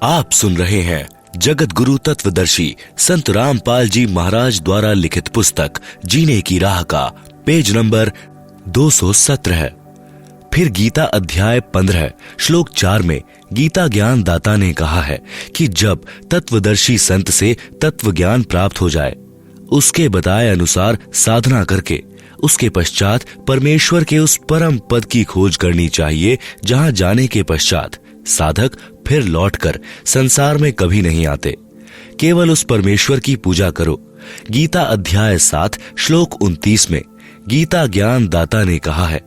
आप सुन रहे हैं जगत गुरु तत्वदर्शी संत रामपाल जी महाराज द्वारा लिखित पुस्तक जीने की राह का पेज नंबर 217। फिर गीता अध्याय 15 श्लोक 4 में गीता ज्ञान दाता ने कहा है कि जब तत्वदर्शी संत से तत्व ज्ञान प्राप्त हो जाए, उसके बताए अनुसार साधना करके उसके पश्चात परमेश्वर के उस परम पद की खोज करनी चाहिए, जहां जाने के पश्चात साधक फिर लौटकर संसार में कभी नहीं आते। केवल उस परमेश्वर की पूजा करो। गीता अध्याय 7 श्लोक 29 में गीता ज्ञान दाता ने कहा है,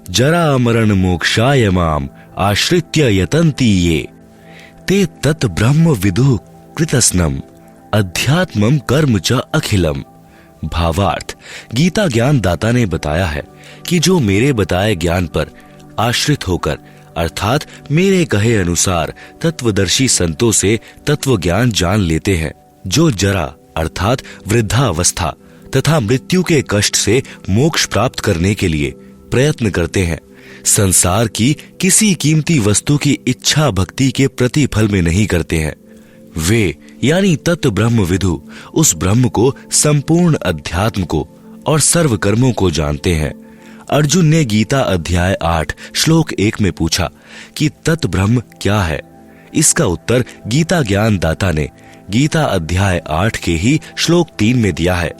जरा मरण मोक्षाय माम आश्रित्य यतन्ति ये ते तत् ब्रह्म विदु कृतस्नम अध्यात्मम कर्म च अखिलम। भावार्थ, गीता ज्ञान दाता ने बताया है कि जो मेरे बताए ज्ञान पर आश्रित होकर अर्थात मेरे कहे अनुसार तत्वदर्शी संतों से तत्व ज्ञान जान लेते हैं, जो जरा अर्थात वृद्धावस्था तथा मृत्यु के कष्ट से मोक्ष प्राप्त करने के लिए प्रयत्न करते हैं, संसार की किसी कीमती वस्तु की इच्छा भक्ति के प्रतिफल में नहीं करते हैं, वे यानी तत्व ब्रह्म विदु उस ब्रह्म को, संपूर्ण अध्यात्म को और सर्व कर्मों को जानते हैं। अर्जुन ने गीता अध्याय 8 श्लोक 1 में पूछा कि तत् ब्रह्म क्या है। इसका उत्तर गीता ज्ञान दाता ने गीता अध्याय 8 के ही श्लोक 3 में दिया है।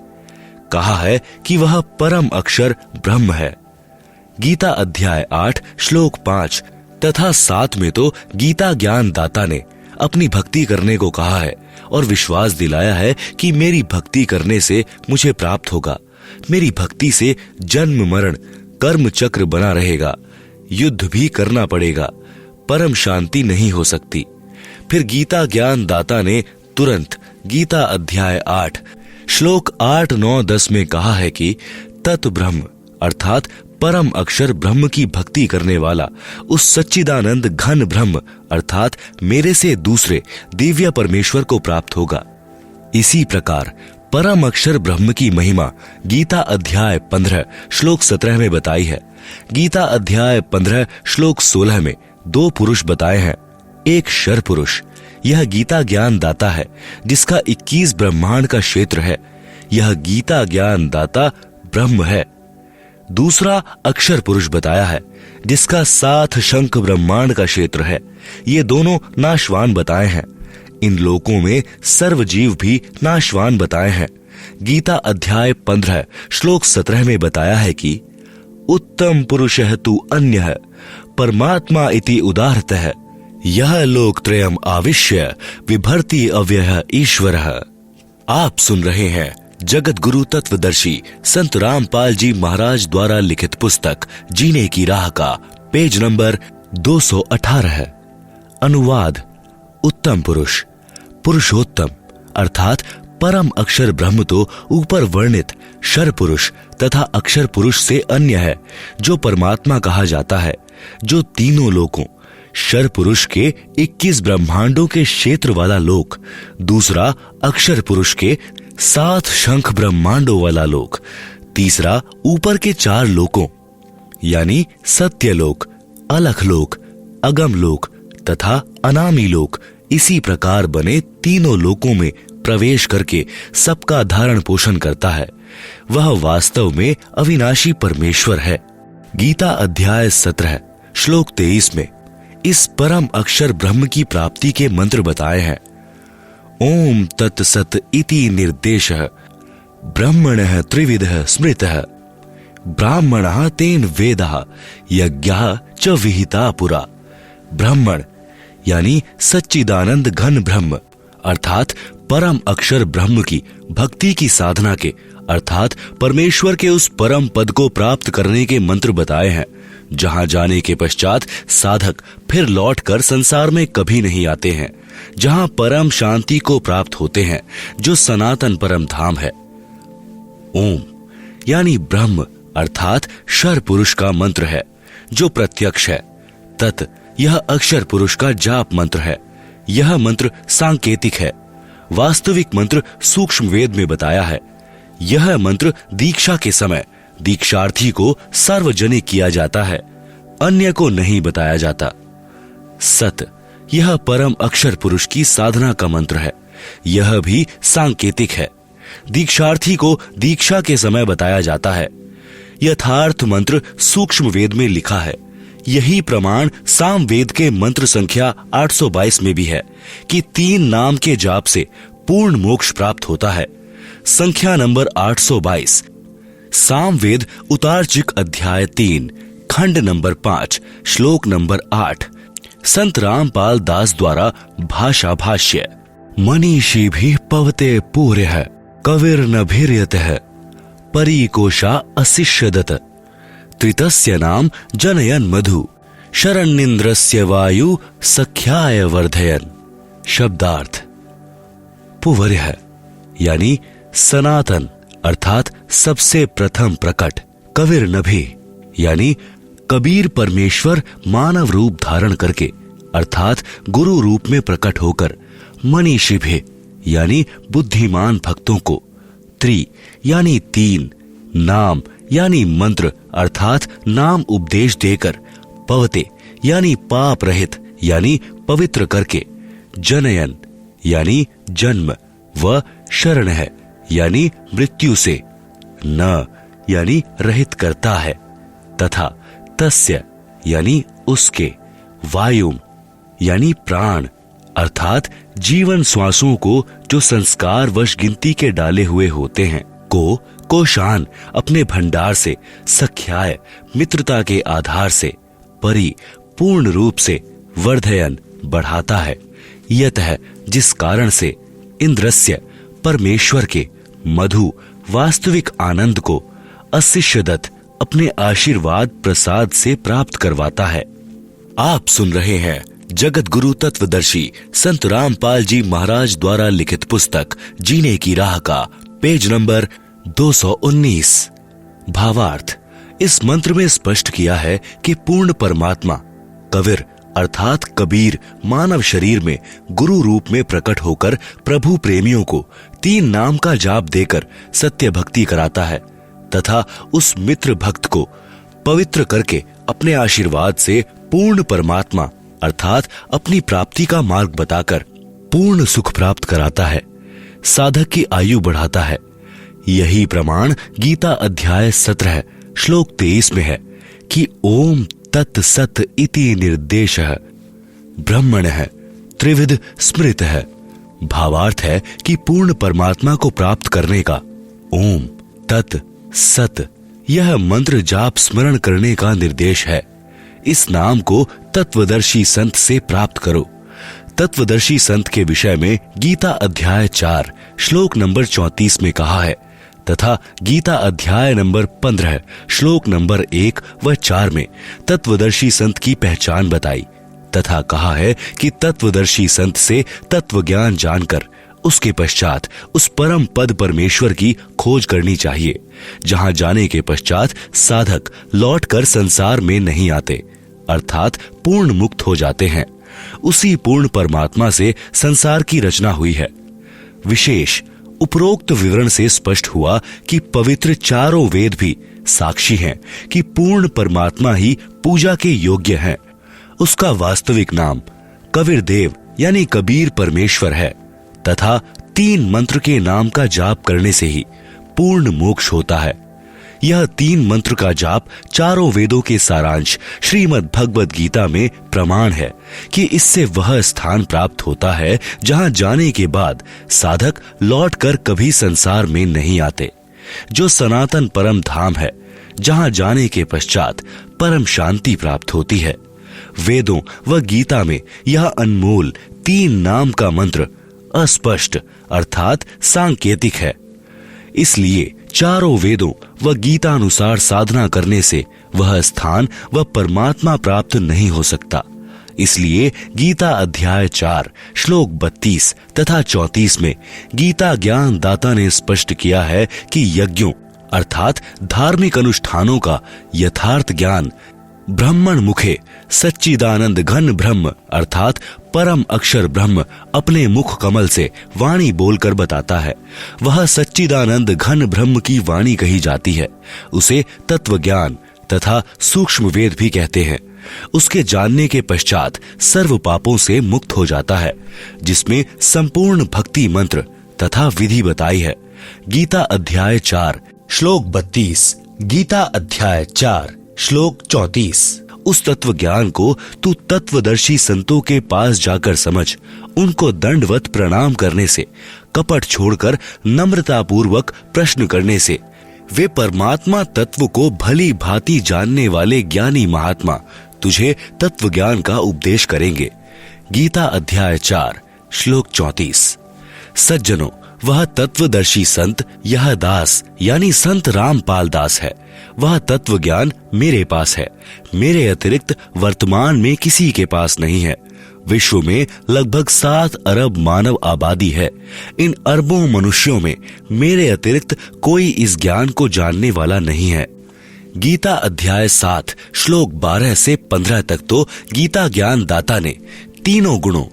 कहा है कि वह परम अक्षर ब्रह्म है। गीता अध्याय 8 श्लोक 5 तथा 7 में तो गीता ज्ञान दाता ने अपनी भक्ति करने को कहा है और विश्वास दिलाया है कि मेरी भक्ति करने से मुझे प्राप्त होगा। मेरी भक्ति से जन्म मरण कर्म चक्र बना रहेगा, युद्ध भी करना पड़ेगा, परम शांति नहीं हो सकती। फिर गीता ज्ञान दाता ने तुरंत गीता अध्याय 8 श्लोक 8, 9, 10 में कहा है कि तत् ब्रह्म अर्थात परम अक्षर ब्रह्म की भक्ति करने वाला उस सच्चिदानंद घन ब्रह्म अर्थात मेरे से दूसरे दिव्य परमेश्वर को प्राप्त होगा। इसी प्रकार परम अक्षर ब्रह्म की महिमा गीता अध्याय 15 श्लोक 17 में बताई है। गीता अध्याय 15 श्लोक 16 में 2 पुरुष बताए हैं। एक शर पुरुष, यह गीता ज्ञान दाता है जिसका 21 ब्रह्मांड का क्षेत्र है। यह गीता ज्ञान दाता ब्रह्म है। दूसरा अक्षर पुरुष बताया है जिसका 7 शंख ब्रह्मांड का क्षेत्र है। ये दोनों नाशवान बताए हैं। इन लोकों में सर्व जीव भी नाशवान बताए हैं। गीता अध्याय 15 श्लोक 17 में बताया है कि उत्तम पुरुषः तु अन्यः परमात्मा इति उदाहृतः यह लोकत्रयम् आविश्य विभर्ति अव्ययः ईश्वरः। आप सुन रहे हैं जगत गुरु तत्वदर्शी संत रामपाल जी महाराज द्वारा लिखित पुस्तक जीने की राह का पेज नंबर 218। अनुवाद, उत्तम पुरुष, पुरुषोत्तम अर्थात परम अक्षर ब्रह्म तो ऊपर वर्णित शर पुरुष तथा अक्षर पुरुष से अन्य है, जो परमात्मा कहा जाता है, जो तीनों लोकों शर पुरुष के 21 ब्रह्मांडों के क्षेत्र वाला लोक, दूसरा अक्षर पुरुष के 7 शंख ब्रह्मांडों वाला लोक, तीसरा ऊपर के 4 लोकों यानी सत्यलोक, अलख लोक, अगम लोक तथा अनामी लोक, इसी प्रकार बने तीनों लोकों में प्रवेश करके सबका धारण पोषण करता है। वह वास्तव में अविनाशी परमेश्वर है। गीता अध्याय 17 श्लोक 23 में इस परम अक्षर ब्रह्म की प्राप्ति के मंत्र बताए हैं। ओम तत्सत इति निर्देशः ब्रह्मणः त्रिविधः स्मृतः ब्राह्मणः तेन वेदः यज्ञः च विहिता पुरा। ब्राह्मण यानी सच्चिदानंद घन ब्रह्म अर्थात परम अक्षर ब्रह्म की भक्ति की साधना के अर्थात परमेश्वर के उस परम पद को प्राप्त करने के मंत्र बताए हैं, जहां जाने के पश्चात साधक फिर लौटकर संसार में कभी नहीं आते हैं, जहां परम शांति को प्राप्त होते हैं, जो सनातन परम धाम है। ओम यानी ब्रह्म अर्थात शर पुरुष का मंत्र है, जो प्रत्यक्ष है। तत् यह अक्षर पुरुष का जाप मंत्र है। यह मंत्र सांकेतिक है। वास्तविक मंत्र सूक्ष्म वेद में बताया है। यह मंत्र दीक्षा के समय दीक्षार्थी को सार्वजनिक किया जाता है, अन्य को नहीं बताया जाता। सत यह परम अक्षर पुरुष की साधना का मंत्र है। यह भी सांकेतिक है। दीक्षार्थी को दीक्षा के समय बताया जाता है। यथार्थ मंत्र सूक्ष्म वेद में लिखा है। यही प्रमाण साम वेद के मंत्र संख्या 822 में भी है कि 3 नाम के जाप से पूर्ण मोक्ष प्राप्त होता है। संख्या नंबर 822 साम वेद उतारचिक अध्याय 3 खंड नंबर 5 श्लोक नंबर 8 संत रामपाल दास द्वारा भाषा भाष्य। मनीषी भी पवते पूर्य है कविर न भीर्यत है परीकोशा अशिष्यदत त्रितस्य नाम जनयन मधु शरण्येन्द्रस्य वायु सख्याय वर्धयन। शब्दार्थ पुवर्य है यानी सनातन अर्थात सबसे प्रथम प्रकट। कविर नभि यानी कबीर परमेश्वर मानव रूप धारण करके अर्थात गुरु रूप में प्रकट होकर मनीषी भी यानी बुद्धिमान भक्तों को, त्रि यानी 3, नाम यानी मंत्र अर्थात नाम उपदेश देकर, पवते यानी पाप रहित यानी पवित्र करके, जनयन यानी जन्म व शरण है यानी मृत्यु से, न यानी रहित करता है, तथा तस्य यानी उसके, वायुम यानी प्राण अर्थात जीवन श्वासों को जो संस्कार वश गिनती के डाले हुए होते हैं, कोशान अपने भंडार से, सख्याय मित्रता के आधार से, परि पूर्ण रूप से, वर्धयन बढ़ाता है, यतः जिस कारण से, इंद्रस्य परमेश्वर के, मधु वास्तविक आनंद को, अशिष्यदत अपने आशीर्वाद प्रसाद से प्राप्त करवाता है। आप सुन रहे हैं जगत गुरु तत्वदर्शी संत रामपाल जी महाराज द्वारा लिखित पुस्तक जीने की राह का पेज नंबर 219। भावार्थ इस मंत्र में स्पष्ट किया है कि पूर्ण परमात्मा कविर अर्थात कबीर मानव शरीर में गुरु रूप में प्रकट होकर प्रभु प्रेमियों को 3 नाम का जाप देकर सत्य भक्ति कराता है तथा उस मित्र भक्त को पवित्र करके अपने आशीर्वाद से पूर्ण परमात्मा अर्थात अपनी प्राप्ति का मार्ग बताकर पूर्ण सुख प्राप्त कराता है, साधक की आयु बढ़ाता है। यही प्रमाण गीता अध्याय 17 श्लोक 23 में है कि ओम तत् सत इति निर्देशः ब्रह्मणः त्रिविध स्मृत है। भावार्थ है कि पूर्ण परमात्मा को प्राप्त करने का ओम तत् सत यह मंत्र जाप स्मरण करने का निर्देश है। इस नाम को तत्वदर्शी संत से प्राप्त करो। तत्वदर्शी संत के विषय में गीता अध्याय 4 श्लोक नंबर 34 में कहा है तथा गीता अध्याय नंबर 15 श्लोक नंबर 1 व 4 में तत्वदर्शी संत की पहचान बताई तथा कहा है कि तत्वदर्शी संत से तत्व ज्ञान जानकर उसके पश्चात उस परम पद परमेश्वर की खोज करनी चाहिए, जहां जाने के पश्चात साधक लौटकर संसार में नहीं आते अर्थात पूर्ण मुक्त हो जाते हैं। उसी पूर्ण परमात्मा से संसार की रचना हुई है। विशेष उपरोक्त विवरण से स्पष्ट हुआ कि पवित्र चारों वेद भी साक्षी हैं कि पूर्ण परमात्मा ही पूजा के योग्य हैं। उसका वास्तविक नाम कबीर देव यानी कबीर परमेश्वर है तथा 3 मंत्र के नाम का जाप करने से ही पूर्ण मोक्ष होता है। यह 3 मंत्र का जाप चारों वेदों के सारांश श्रीमद् भगवद गीता में प्रमाण है कि इससे वह स्थान प्राप्त होता है जहां जाने के बाद साधक लौटकर कभी संसार में नहीं आते, जो सनातन परम धाम है, जहां जाने के पश्चात परम शांति प्राप्त होती है। वेदों व गीता में यह अनमोल 3 नाम का मंत्र अस्पष्ट अर्थात सांकेतिक है। इसलिए चारों वेदों व गीता अनुसार साधना करने से वह स्थान व परमात्मा प्राप्त नहीं हो सकता। इसलिए गीता अध्याय 4 श्लोक 32 तथा 34 में गीता ज्ञान दाता ने स्पष्ट किया है कि यज्ञों अर्थात धार्मिक अनुष्ठानों का यथार्थ ज्ञान ब्रह्मण मुखे सच्चिदानंद घन ब्रह्म अर्थात परम अक्षर ब्रह्म अपने मुख कमल से वाणी बोलकर बताता है। वह सच्चिदानंद घन ब्रह्म की वाणी कही जाती है। उसे तत्व ज्ञान तथा सूक्ष्म वेद भी कहते हैं। उसके जानने के पश्चात सर्व पापों से मुक्त हो जाता है, जिसमें संपूर्ण भक्ति मंत्र तथा विधि बताई है। गीता अध्याय 4 श्लोक 32, गीता अध्याय 4 श्लोक 34। उस तत्व ज्ञान को तू तत्वदर्शी संतों के पास जाकर समझ। उनको दंडवत प्रणाम करने से, कपट छोड़कर नम्रता पूर्वक प्रश्न करने से वे परमात्मा तत्व को भली भांति जानने वाले ज्ञानी महात्मा तुझे तत्व ज्ञान का उपदेश करेंगे। गीता अध्याय 4 श्लोक 34। सज्जनों, वह तत्वदर्शी संत यह दास यानी संत रामपाल दास है। वह तत्व ज्ञान मेरे पास है। मेरे अतिरिक्त वर्तमान में किसी के पास नहीं है। विश्व में लगभग 7 अरब मानव आबादी है। इन अरबों मनुष्यों में मेरे अतिरिक्त कोई इस ज्ञान को जानने वाला नहीं है। गीता अध्याय 7 श्लोक 12 से 15 तक तो गीता ज्ञान दाता ने तीनों गुणों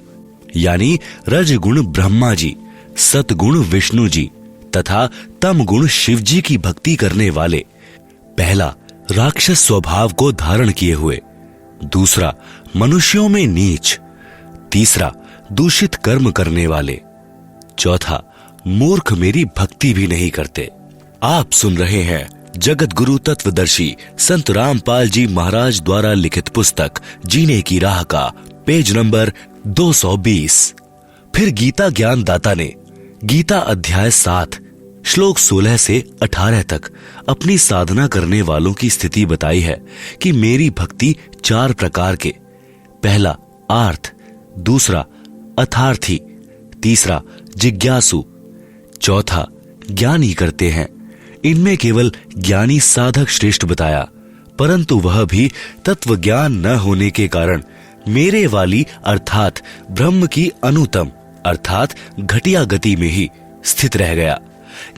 यानी रजगुण ब्रह्मा जी, सतगुण विष्णु जी तथा तम गुण शिव जी की भक्ति करने वाले, पहला राक्षस स्वभाव को धारण किए हुए, दूसरा मनुष्यों में नीच, तीसरा दूषित कर्म करने वाले, चौथा मूर्ख मेरी भक्ति भी नहीं करते। आप सुन रहे हैं जगत गुरु तत्वदर्शी संत रामपाल जी महाराज द्वारा लिखित पुस्तक जीने की राह का पेज नंबर 220। फिर गीता ज्ञान दाता ने गीता अध्याय 7 श्लोक 16 से 18 तक अपनी साधना करने वालों की स्थिति बताई है कि मेरी भक्ति 4 प्रकार के, पहला आर्थ, दूसरा अथार्थी, तीसरा जिज्ञासु, चौथा ज्ञानी करते हैं। इनमें केवल ज्ञानी साधक श्रेष्ठ बताया, परंतु वह भी तत्व ज्ञान न होने के कारण मेरे वाली अर्थात ब्रह्म की अनुतम अर्थात घटिया गति में ही स्थित रह गया।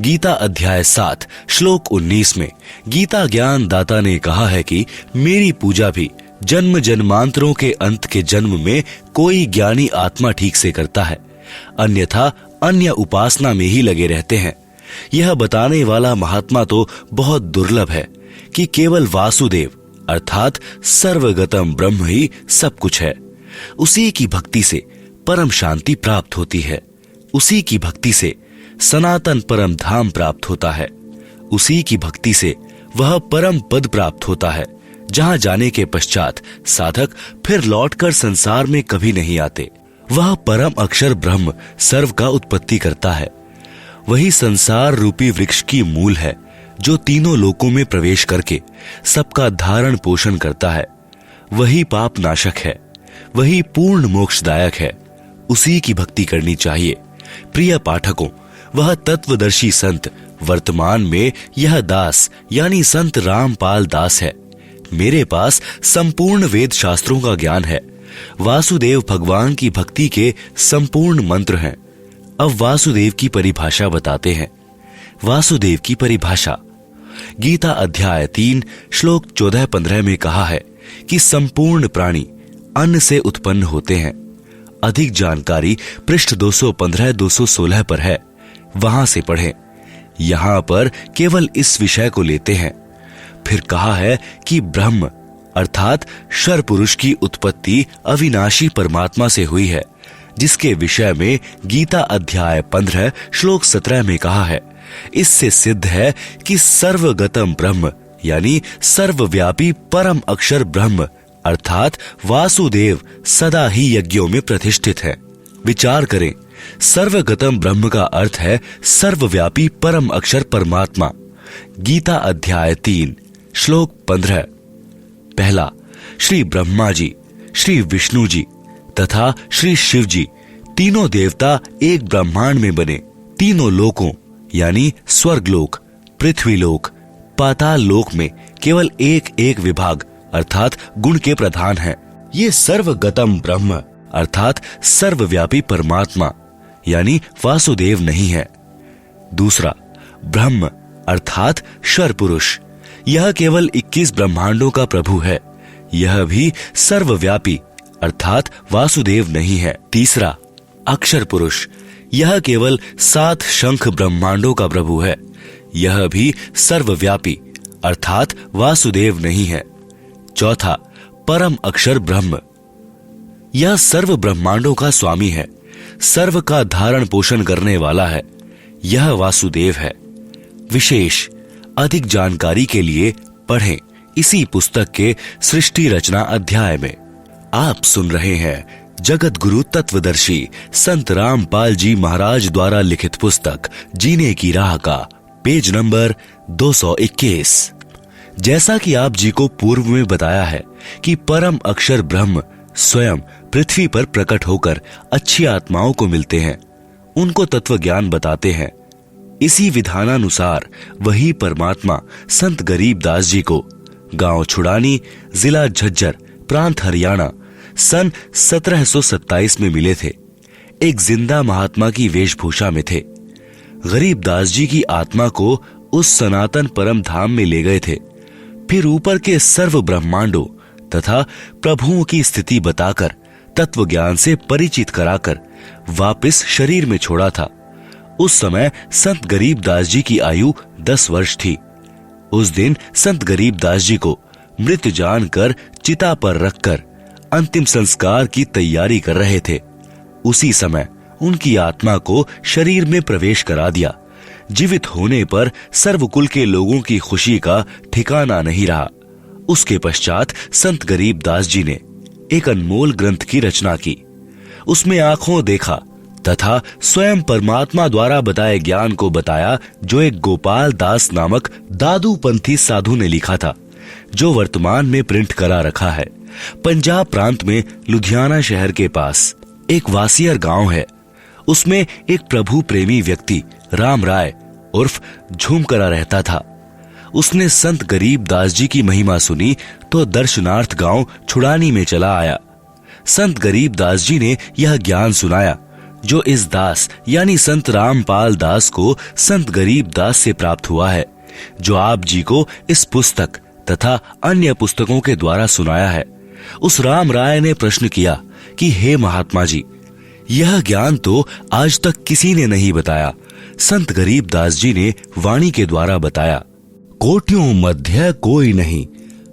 गीता अध्याय 7 श्लोक 19 में गीता ज्ञान दाता ने कहा है कि मेरी पूजा भी जन्म जन्मांतरों के अंत के जन्म में कोई ज्ञानी आत्मा ठीक से करता है, अन्यथा अन्य उपासना में ही लगे रहते हैं। यह बताने वाला महात्मा तो बहुत दुर्लभ है कि केवल वासुदेव अर्थात सर्वगतम ब्रह्म ही सब कुछ है। उसी की भक्ति से परम शांति प्राप्त होती है। उसी की भक्ति से सनातन परम धाम प्राप्त होता है। उसी की भक्ति से वह परम पद प्राप्त होता है, जहां जाने के पश्चात साधक फिर लौटकर संसार में कभी नहीं आते। वह परम अक्षर ब्रह्म सर्व का उत्पत्ति करता है। वही संसार रूपी वृक्ष की मूल है, जो तीनों लोकों में प्रवेश करके सबका धारण पोषण करता है। वही पाप नाशक है, वही पूर्ण मोक्षदायक है। उसी की भक्ति करनी चाहिए। प्रिय पाठकों, वह तत्वदर्शी संत वर्तमान में यह दास यानी संत रामपाल दास है। मेरे पास संपूर्ण वेद शास्त्रों का ज्ञान है। वासुदेव भगवान की भक्ति के संपूर्ण मंत्र हैं। अब वासुदेव की परिभाषा बताते हैं। वासुदेव की परिभाषा गीता अध्याय 3 श्लोक 14-15 में कहा है कि संपूर्ण प्राणी अन्न से उत्पन्न होते हैं। अधिक जानकारी पृष्ठ 215-216 पर है, वहां से पढ़ें। यहां पर केवल इस विषय को लेते हैं। फिर कहा है कि ब्रह्म अर्थात शर पुरुष की उत्पत्ति अविनाशी परमात्मा से हुई है, जिसके विषय में गीता अध्याय 15 श्लोक 17 में कहा है। इससे सिद्ध है कि सर्वगतम ब्रह्म यानी सर्वव्यापी परम अक्षर ब्रह्म अर्थात वासुदेव सदा ही यज्ञों में प्रतिष्ठित है। विचार करें, सर्वगतम ब्रह्म का अर्थ है सर्वव्यापी परम अक्षर परमात्मा। गीता अध्याय 3 श्लोक 15। पहला, श्री ब्रह्मा जी, श्री विष्णु जी तथा श्री शिव जी तीनों देवता एक ब्रह्मांड में बने। तीनों लोकों यानी स्वर्गलोक, पृथ्वीलोक, पाताल लोक में केवल एक एक विभाग अर्थात गुण के प्रधान हैं। ये सर्वगतम ब्रह्म अर्थात सर्वव्यापी परमात्मा यानी वासुदेव नहीं है। दूसरा, ब्रह्म अर्थात शर पुरुष, यह केवल 21 ब्रह्मांडों का प्रभु है। यह भी सर्वव्यापी अर्थात वासुदेव नहीं है। तीसरा, अक्षर पुरुष, यह केवल 7 शंख ब्रह्मांडों का प्रभु है। यह भी सर्वव्यापी अर्थात वासुदेव नहीं है। चौथा, परम अक्षर ब्रह्म। यह सर्व ब्रह्मांडों का स्वामी है, सर्व का धारण पोषण करने वाला है। यह वासुदेव है। विशेष अधिक जानकारी के लिए पढ़ें इसी पुस्तक के सृष्टि रचना अध्याय में। आप सुन रहे हैं जगत गुरु तत्वदर्शी संत रामपाल जी महाराज द्वारा लिखित पुस्तक जीने की राह का पेज नंबर 221। जैसा कि आप जी को पूर्व में बताया है कि परम अक्षर ब्रह्म स्वयं पृथ्वी पर प्रकट होकर अच्छी आत्माओं को मिलते हैं, उनको तत्व ज्ञान बताते हैं। इसी विधानानुसार वही परमात्मा संत गरीबदास जी को गांव छुड़ानी, जिला झज्जर, प्रांत हरियाणा सन 1727 में मिले थे। एक जिंदा महात्मा की वेशभूषा में थे। गरीबदास जी की आत्मा को उस सनातन परम धाम में ले गए थे। फिर ऊपर के सर्व ब्रह्मांडों तथा प्रभुओं की स्थिति बताकर तत्व ज्ञान से परिचित कराकर वापस शरीर में छोड़ा था। उस समय संत गरीबदास जी की आयु 10 वर्ष थी। उस दिन संत गरीबदास जी को मृत जानकर चिता पर रखकर अंतिम संस्कार की तैयारी कर रहे थे। उसी समय उनकी आत्मा को शरीर में प्रवेश करा दिया। जीवित होने पर सर्वकुल के लोगों की खुशी का ठिकाना नहीं रहा। उसके पश्चात संत गरीबदास जी ने एक अनमोल ग्रंथ की रचना की। उसमें आंखों देखा तथा स्वयं परमात्मा द्वारा बताए ज्ञान को बताया, जो एक गोपाल दास नामक दादूपंथी साधु ने लिखा था, जो वर्तमान में प्रिंट करा रखा है। पंजाब प्रांत में लुधियाना शहर के पास एक वासियर गांव है। उसमें एक प्रभु प्रेमी व्यक्ति राम राय उर्फ झूमकरा रहता था। उसने संत गरीबदास जी की महिमा सुनी तो दर्शनार्थ गांव छुड़ानी में चला आया। संत गरीबदास जी ने यह ज्ञान सुनाया, जो इस दास यानी संत रामपाल दास को संत गरीबदास से प्राप्त हुआ है, जो आप जी को इस पुस्तक तथा अन्य पुस्तकों के द्वारा सुनाया है। उस राम राय ने प्रश्न किया कि हे महात्मा जी, यह ज्ञान तो आज तक किसी ने नहीं बताया। संत गरीबदास जी ने वाणी के द्वारा बताया, कोटियों मध्य कोई नहीं,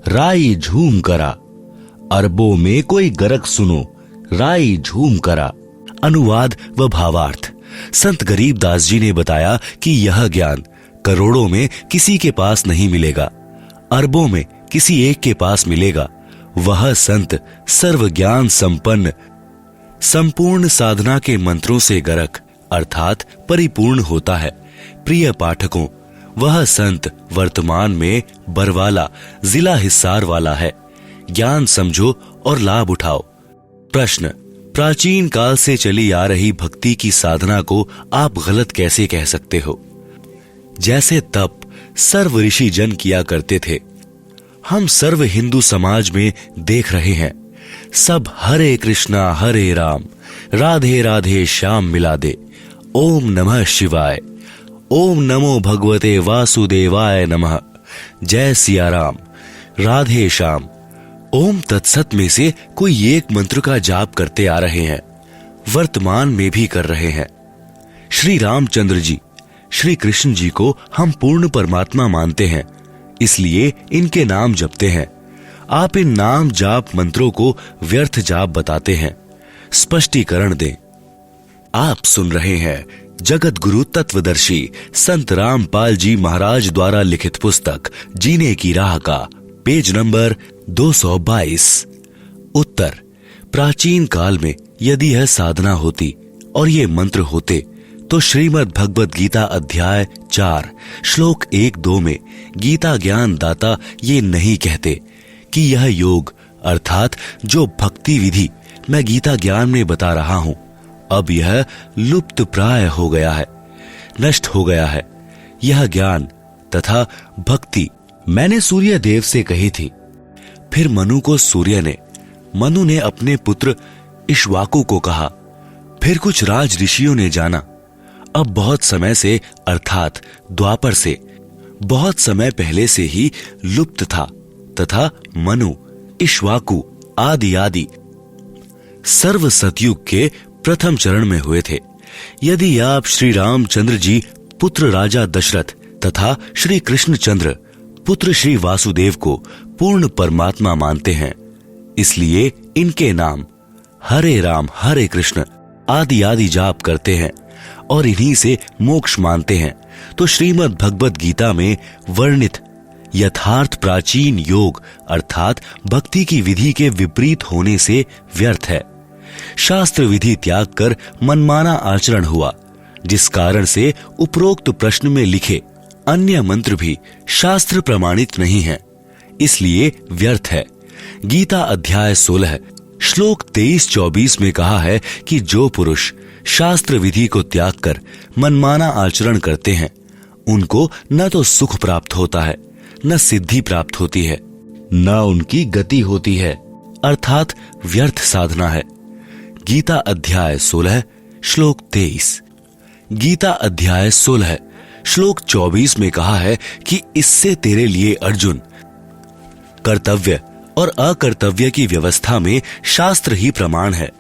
राई झूम करा, अरबों में कोई गरक सुनो, राई झूम करा। अनुवाद व भावार्थ। संत गरीबदास जी ने बताया कि यह ज्ञान करोड़ों में किसी के पास नहीं मिलेगा, अरबों में किसी एक के पास मिलेगा। वह संत सर्व ज्ञान संपन्न, संपूर्ण साधना के मंत्रों से गरक अर्थात परिपूर्ण होता है। प्रिय पाठकों, वह संत वर्तमान में बरवाला जिला हिसार वाला है। ज्ञान समझो और लाभ उठाओ। प्रश्न, प्राचीन काल से चली आ रही भक्ति की साधना को आप गलत कैसे कह सकते हो? जैसे तप सर्व ऋषि जन किया करते थे, हम सर्व हिंदू समाज में देख रहे हैं। सब हरे कृष्णा हरे राम, राधे राधे श्याम मिला दे। ओम नमः शिवाय, ओम नमो भगवते वासुदेवाय नमः, जय सिया राम, राधे श्याम, ओम तत्सत में से कोई एक मंत्र का जाप करते आ रहे हैं, वर्तमान में भी कर रहे हैं। श्री रामचंद्र जी, श्री कृष्ण जी को हम पूर्ण परमात्मा मानते हैं, इसलिए इनके नाम जपते हैं। आप इन नाम जाप मंत्रों को व्यर्थ जाप बताते हैं। स्पष्टीकरण दें। आप सुन रहे हैं जगत गुरु तत्वदर्शी संत रामपाल जी महाराज द्वारा लिखित पुस्तक जीने की राह का पेज नंबर 222। उत्तर, प्राचीन काल में यदि यह साधना होती और ये मंत्र होते तो श्रीमद् भगवद गीता अध्याय 4 श्लोक 1-2 में गीता ज्ञान दाता ये नहीं कहते कि यह योग अर्थात जो भक्ति विधि मैं गीता ज्ञान में बता रहा हूं, अब यह लुप्त प्राय हो गया है, नष्ट हो गया है। यह ज्ञान तथा भक्ति मैंने सूर्य देव से कही थी। फिर मनु ने अपने पुत्र इक्ष्वाकु को कहा। फिर कुछ राज ऋषियों ने जाना। अब बहुत समय से अर्थात द्वापर से बहुत समय पहले से ही लुप्त था तथा मनु, इक्ष्वाकु आदि सर्व सतयुग के प्रथम चरण में हुए थे। यदि आप श्री रामचंद्र जी पुत्र राजा दशरथ तथा श्री कृष्णचंद्र पुत्र श्री वासुदेव को पूर्ण परमात्मा मानते हैं, इसलिए इनके नाम हरे राम हरे कृष्ण आदि आदि जाप करते हैं और इन्हीं से मोक्ष मानते हैं, तो श्रीमद् भगवत गीता में वर्णित यथार्थ प्राचीन योग अर्थात भक्ति की विधि के विपरीत होने से व्यर्थ है। शास्त्र विधि त्याग कर मनमाना आचरण हुआ, जिस कारण से उपरोक्त प्रश्न में लिखे अन्य मंत्र भी शास्त्र प्रमाणित नहीं है, इसलिए व्यर्थ है। गीता अध्याय 16 श्लोक 23-24 में कहा है कि जो पुरुष शास्त्र विधि को त्याग कर मनमाना आचरण करते हैं, उनको न तो सुख प्राप्त होता है, न सिद्धि प्राप्त होती है, न उनकी गति होती है, अर्थात व्यर्थ साधना है। गीता अध्याय 16 श्लोक 23। गीता अध्याय 16 श्लोक 24 में कहा है कि इससे तेरे लिए अर्जुन कर्तव्य और अकर्तव्य की व्यवस्था में शास्त्र ही प्रमाण है।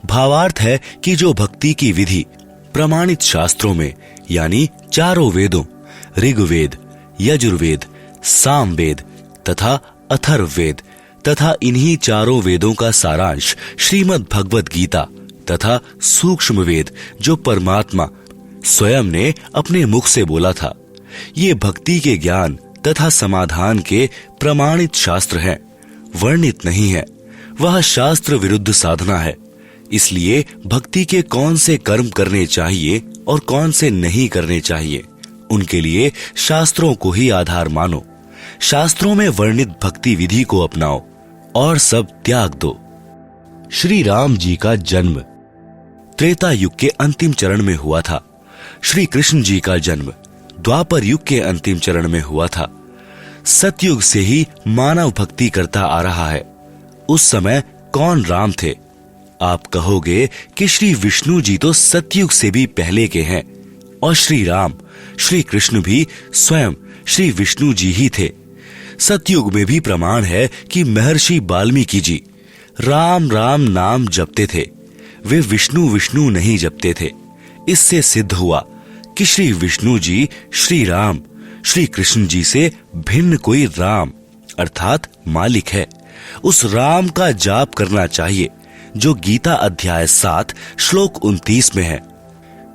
भावार्थ है कि जो भक्ति की विधि प्रमाणित शास्त्रों में यानी चारों वेदों ऋग्वेद, यजुर्वेद, सामवेद तथा अथर्ववेद तथा इन्हीं चारों वेदों का सारांश श्रीमद् भगवत गीता तथा सूक्ष्म वेद जो परमात्मा स्वयं ने अपने मुख से बोला था, ये भक्ति के ज्ञान तथा समाधान के प्रमाणित शास्त्र हैं, वर्णित नहीं है। वह शास्त्र विरुद्ध साधना है। इसलिए भक्ति के कौन से कर्म करने चाहिए और कौन से नहीं करने चाहिए, उनके लिए शास्त्रों को ही आधार मानो। शास्त्रों में वर्णित भक्ति विधि को अपनाओ और सब त्याग दो। श्री राम जी का जन्म त्रेता युग के अंतिम चरण में हुआ था। श्री कृष्ण जी का जन्म द्वापर युग के अंतिम चरण में हुआ था। सतयुग से ही मानव भक्ति करता आ रहा है। उस समय कौन राम थे? आप कहोगे कि श्री विष्णु जी तो सतयुग से भी पहले के हैं और श्री राम श्री कृष्ण भी स्वयं श्री विष्णु जी ही थे। सतयुग में भी प्रमाण है कि महर्षि वाल्मीकि जी राम राम नाम जपते थे, वे विष्णु विष्णु नहीं जपते थे। इससे सिद्ध हुआ कि श्री विष्णु जी श्री राम श्री कृष्ण जी से भिन्न कोई राम अर्थात मालिक है। उस राम का जाप करना चाहिए जो गीता अध्याय 7 श्लोक 29 में है,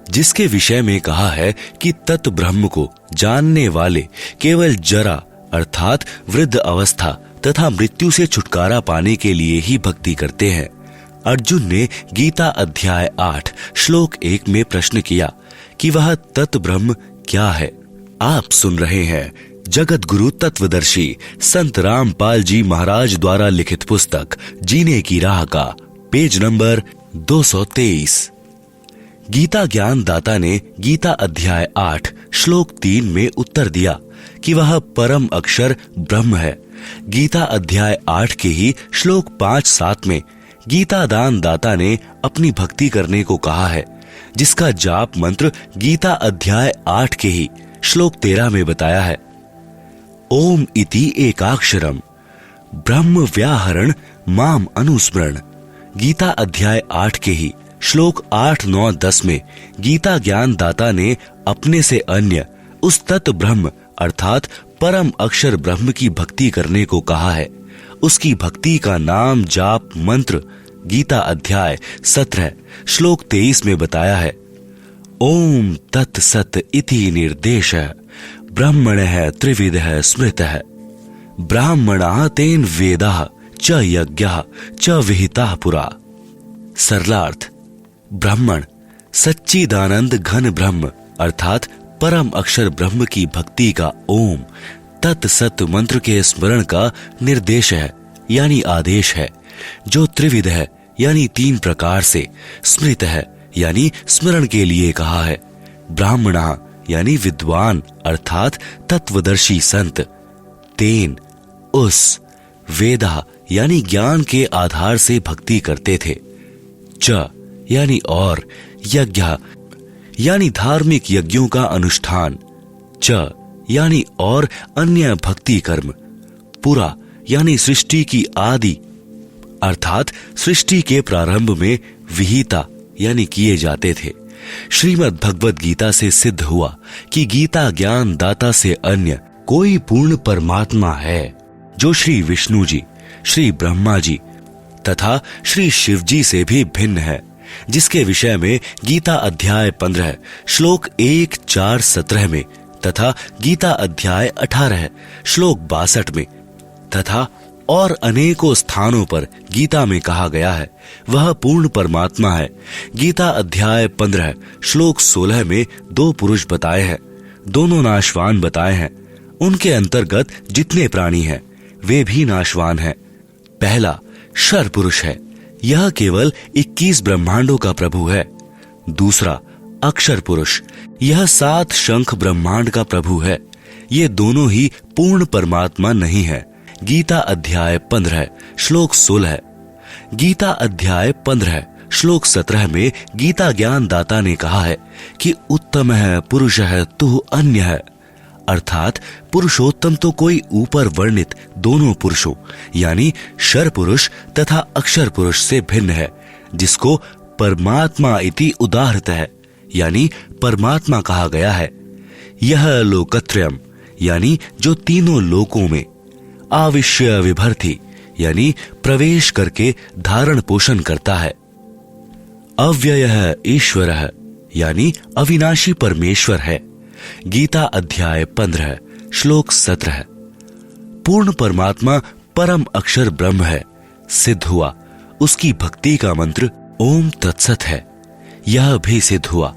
जिसके विषय में कहा है कि तत् ब्रह्म को जानने वाले केवल जरा अर्थात वृद्ध अवस्था तथा मृत्यु से छुटकारा पाने के लिए ही भक्ति करते हैं। अर्जुन ने गीता अध्याय 8 श्लोक 1 में प्रश्न किया कि वह तत् ब्रह्म क्या है। आप सुन रहे हैं जगत गुरु तत्वदर्शी संत रामपाल जी महाराज द्वारा लिखित पुस्तक जीने की राह का पेज नंबर 223। गीता ज्ञान दाता ने गीता अध्याय 8 श्लोक 3 में उत्तर दिया कि वह परम अक्षर ब्रह्म है। गीता अध्याय 8 के ही श्लोक 5-7 में गीता दान दाता ने अपनी भक्ति करने को कहा है, जिसका जाप मंत्र गीता अध्याय 8 के ही श्लोक 13 में बताया है। ओम इति एकाक्षरम ब्रह्म व्याहरण माम अनुस्मरण। गीता अध्याय 8 के ही श्लोक 8, 9, 10 में गीता ज्ञान दाता ने अपने से अन्य उस तत् ब्रह्म अर्थात परम अक्षर ब्रह्म की भक्ति करने को कहा है। उसकी भक्ति का नाम जाप मंत्र गीता अध्याय 17 श्लोक 23 में बताया है। ओम तत् सत इति निर्देश ब्रह्मणः त्रिविधः स्मृतः ब्राह्मणा तेन वेदाः च यज्ञः च विहिताः पुरा। सरलार्थ, ब्राह्मण सच्चिदानंद घन ब्रह्म अर्थात परम अक्षर ब्रह्म की भक्ति का ओम तत्सत मंत्र के स्मरण का निर्देश है यानी आदेश है, जो त्रिविध है यानी 3 प्रकार से, स्मृत है यानी स्मरण के लिए कहा है, ब्राह्मणा यानी विद्वान अर्थात तत्वदर्शी संत, तेन उस, वेदा यानी ज्ञान के आधार से भक्ति करते थे, च यानी और, यज्ञ यानी धार्मिक यज्ञों का अनुष्ठान, च यानी और अन्य भक्ति कर्म, पुरा यानी सृष्टि की आदि अर्थात सृष्टि के प्रारंभ में विहिता यानी किए जाते थे। श्रीमद् भगवत गीता से सिद्ध हुआ कि गीता ज्ञान दाता से अन्य कोई पूर्ण परमात्मा है जो श्री विष्णु जी, श्री ब्रह्मा जी तथा श्री शिवजी से भी भिन्न है, जिसके विषय में गीता अध्याय 15 श्लोक 1-4-17 में तथा गीता अध्याय 18 श्लोक 62 में तथा और अनेकों स्थानों पर गीता में कहा गया है, वह पूर्ण परमात्मा है। गीता अध्याय 15 श्लोक 16 में 2 पुरुष बताए हैं, दोनों नाशवान बताए हैं। उनके अंतर्गत जितने प्राणी हैं वे भी नाशवान हैं। पहला शर पुरुष है, यह केवल 21 ब्रह्मांडों का प्रभु है। दूसरा अक्षर पुरुष, यह 7 शंख ब्रह्मांड का प्रभु है। ये दोनों ही पूर्ण परमात्मा नहीं है। गीता अध्याय 15 श्लोक 16। गीता अध्याय 15 श्लोक 17 में गीता ज्ञान दाता ने कहा है कि उत्तम है पुरुष है तु अन्य है, अर्थात पुरुषोत्तम तो कोई ऊपर वर्णित दोनों पुरुषों यानी शर पुरुष तथा अक्षर पुरुष से भिन्न है, जिसको परमात्मा इति उदाहृत है यानी परमात्मा कहा गया है। यह लोकत्रयम यानी जो तीनों लोकों में आविश्य विभर्ति यानी प्रवेश करके धारण पोषण करता है। अव्ययः ईश्वरः यानी अविनाशी परमेश्वर है। गीता अध्याय 15 श्लोक 17। पूर्ण परमात्मा परम अक्षर ब्रह्म है, सिद्ध हुआ। उसकी भक्ति का मंत्र ओम तत्सत है, यह भी सिद्ध हुआ।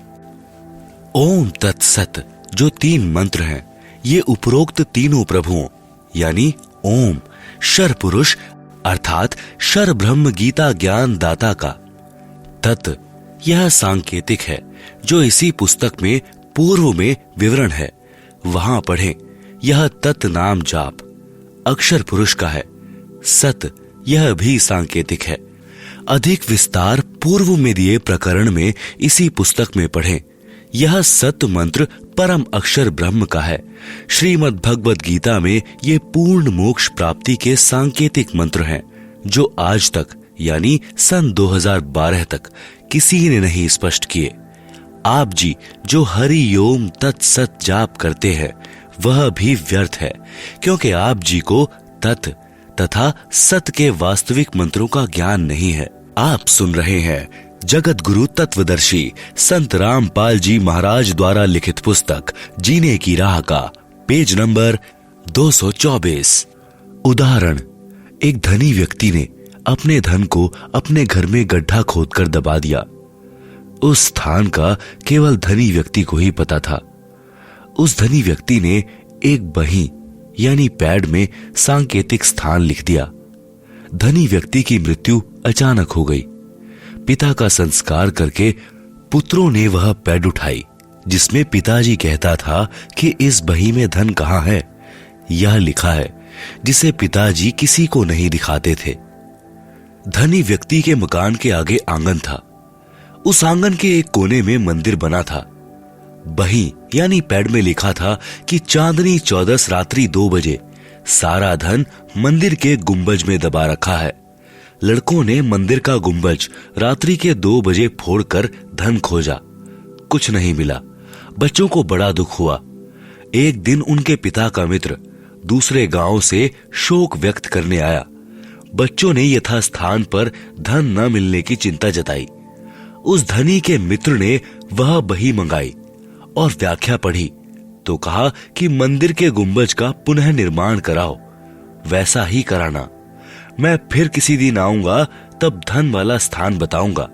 ओम तत्सत जो 3 मंत्र हैं, ये उपरोक्त तीनों प्रभुओं यानी ओम शर पुरुष अर्थात शर ब्रह्म गीता ज्ञान दाता का, तत् यह सांकेतिक है जो इसी पुस्तक में पूर्व में विवरण है, वहां पढ़ें। यह तत् नाम जाप अक्षर पुरुष का है। सत यह भी सांकेतिक है। अधिक विस्तार पूर्व में दिए प्रकरण में इसी पुस्तक में पढ़ें। यह सत मंत्र परम अक्षर ब्रह्म का है। श्रीमद् भगवद गीता में ये पूर्ण मोक्ष प्राप्ति के सांकेतिक मंत्र हैं, जो आज तक यानी सन 2012 तक किसी ने नहीं स्पष्ट किए। आप जी जो हरि ओम तत्सत जाप करते हैं वह भी व्यर्थ है, क्योंकि आप जी को तत् तथा सत के वास्तविक मंत्रों का ज्ञान नहीं है। आप सुन रहे हैं जगत गुरु तत्वदर्शी संत रामपाल जी महाराज द्वारा लिखित पुस्तक जीने की राह का पेज नंबर 224। उदाहरण, एक धनी व्यक्ति ने अपने धन को अपने घर में गड्ढा खोदकर दबा दिया। उस स्थान का केवल धनी व्यक्ति को ही पता था। उस धनी व्यक्ति ने एक बही यानी पैड में सांकेतिक स्थान लिख दिया। धनी व्यक्ति की मृत्यु अचानक हो गई। पिता का संस्कार करके पुत्रों ने वह पैड उठाई जिसमें पिताजी कहता था कि इस बही में धन कहाँ है। यह लिखा है जिसे पिताजी किसी को नहीं दिखाते थे। धनी व्यक्ति के मकान के आगे आंगन था। उस आंगन के एक कोने में मंदिर बना था। बही यानी पैड में लिखा था कि चांदनी 14 रात्रि 2 बजे सारा धन मंदिर के गुंबज में दबा रखा है। लड़कों ने मंदिर का गुंबज रात्रि के 2 बजे फोड़कर धन खोजा, कुछ नहीं मिला। बच्चों को बड़ा दुख हुआ। एक दिन उनके पिता का मित्र दूसरे गांव से शोक व्यक्त करने आया। बच्चों ने यथास्थान पर धन न मिलने की चिंता जताई। उस धनी के मित्र ने वह बही मंगाई और व्याख्या पढ़ी तो कहा कि मंदिर के गुंबज का पुनः निर्माण कराओ। वैसा ही कराना। मैं फिर किसी दिन आऊंगा, तब धन वाला स्थान बताऊंगा।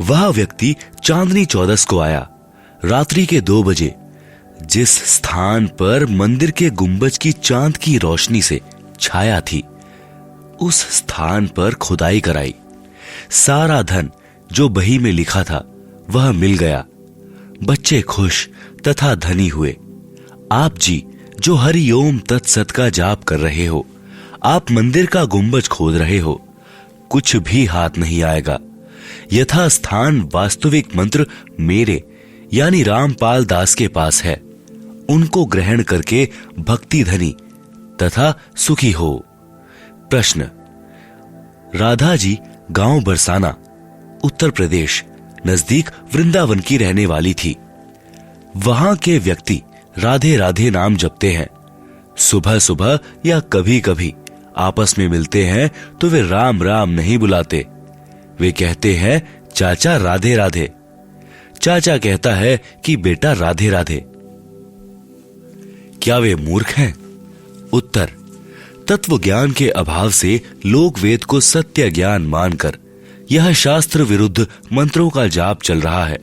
वह व्यक्ति चांदनी 14 को आया। रात्रि के 2 बजे जिस स्थान पर मंदिर के गुंबज की चांद की रोशनी से छाया थी, उस स्थान पर खुदाई कराई। सारा धन जो बही में लिखा था वह मिल गया। बच्चे खुश तथा धनी हुए। आप जी जो हरि ओम तत्सत का जाप कर रहे हो, आप मंदिर का गुंबज खोद रहे हो, कुछ भी हाथ नहीं आएगा। यथास्थान वास्तविक मंत्र मेरे यानी रामपाल दास के पास है। उनको ग्रहण करके भक्ति धनी तथा सुखी हो। प्रश्न, राधा जी गांव बरसाना उत्तर प्रदेश नजदीक वृंदावन की रहने वाली थी। वहां के व्यक्ति राधे राधे नाम जपते हैं। सुबह सुबह या कभी कभी आपस में मिलते हैं तो वे राम राम नहीं बुलाते, वे कहते हैं चाचा राधे राधे। चाचा कहता है कि बेटा राधे राधे। क्या वे मूर्ख हैं? उत्तर, तत्व ज्ञान के अभाव से लोग वेद को सत्य ज्ञान मानकर यह शास्त्र विरुद्ध मंत्रों का जाप चल रहा है।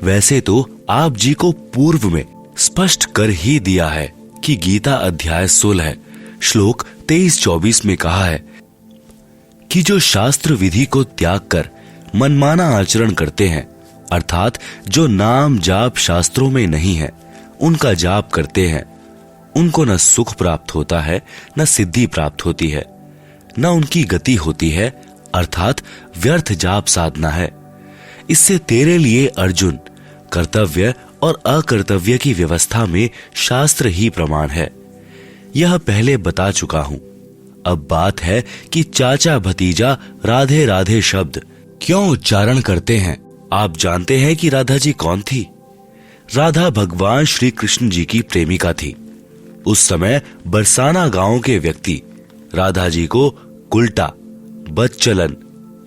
वैसे तो आप जी को पूर्व में स्पष्ट कर ही दिया है कि गीता अध्याय 16 श्लोक 23-24 में कहा है कि जो शास्त्र विधि को त्याग कर मनमाना आचरण करते हैं, अर्थात जो नाम जाप शास्त्रों में नहीं है उनका जाप करते हैं, उनको न सुख प्राप्त होता है, न सिद्धि प्राप्त होती है, न उनकी गति होती है, अर्थात व्यर्थ जाप साधना है। इससे तेरे लिए अर्जुन कर्तव्य और अकर्तव्य की व्यवस्था में शास्त्र ही प्रमाण है। यह पहले बता चुका हूं। अब बात है कि चाचा भतीजा राधे राधे शब्द क्यों उच्चारण करते हैं। आप जानते हैं कि राधा जी कौन थी? राधा भगवान श्री कृष्ण जी की प्रेमिका थी। उस समय बरसाना गांव के व्यक्ति राधा जी को उल्टा, बदचलन,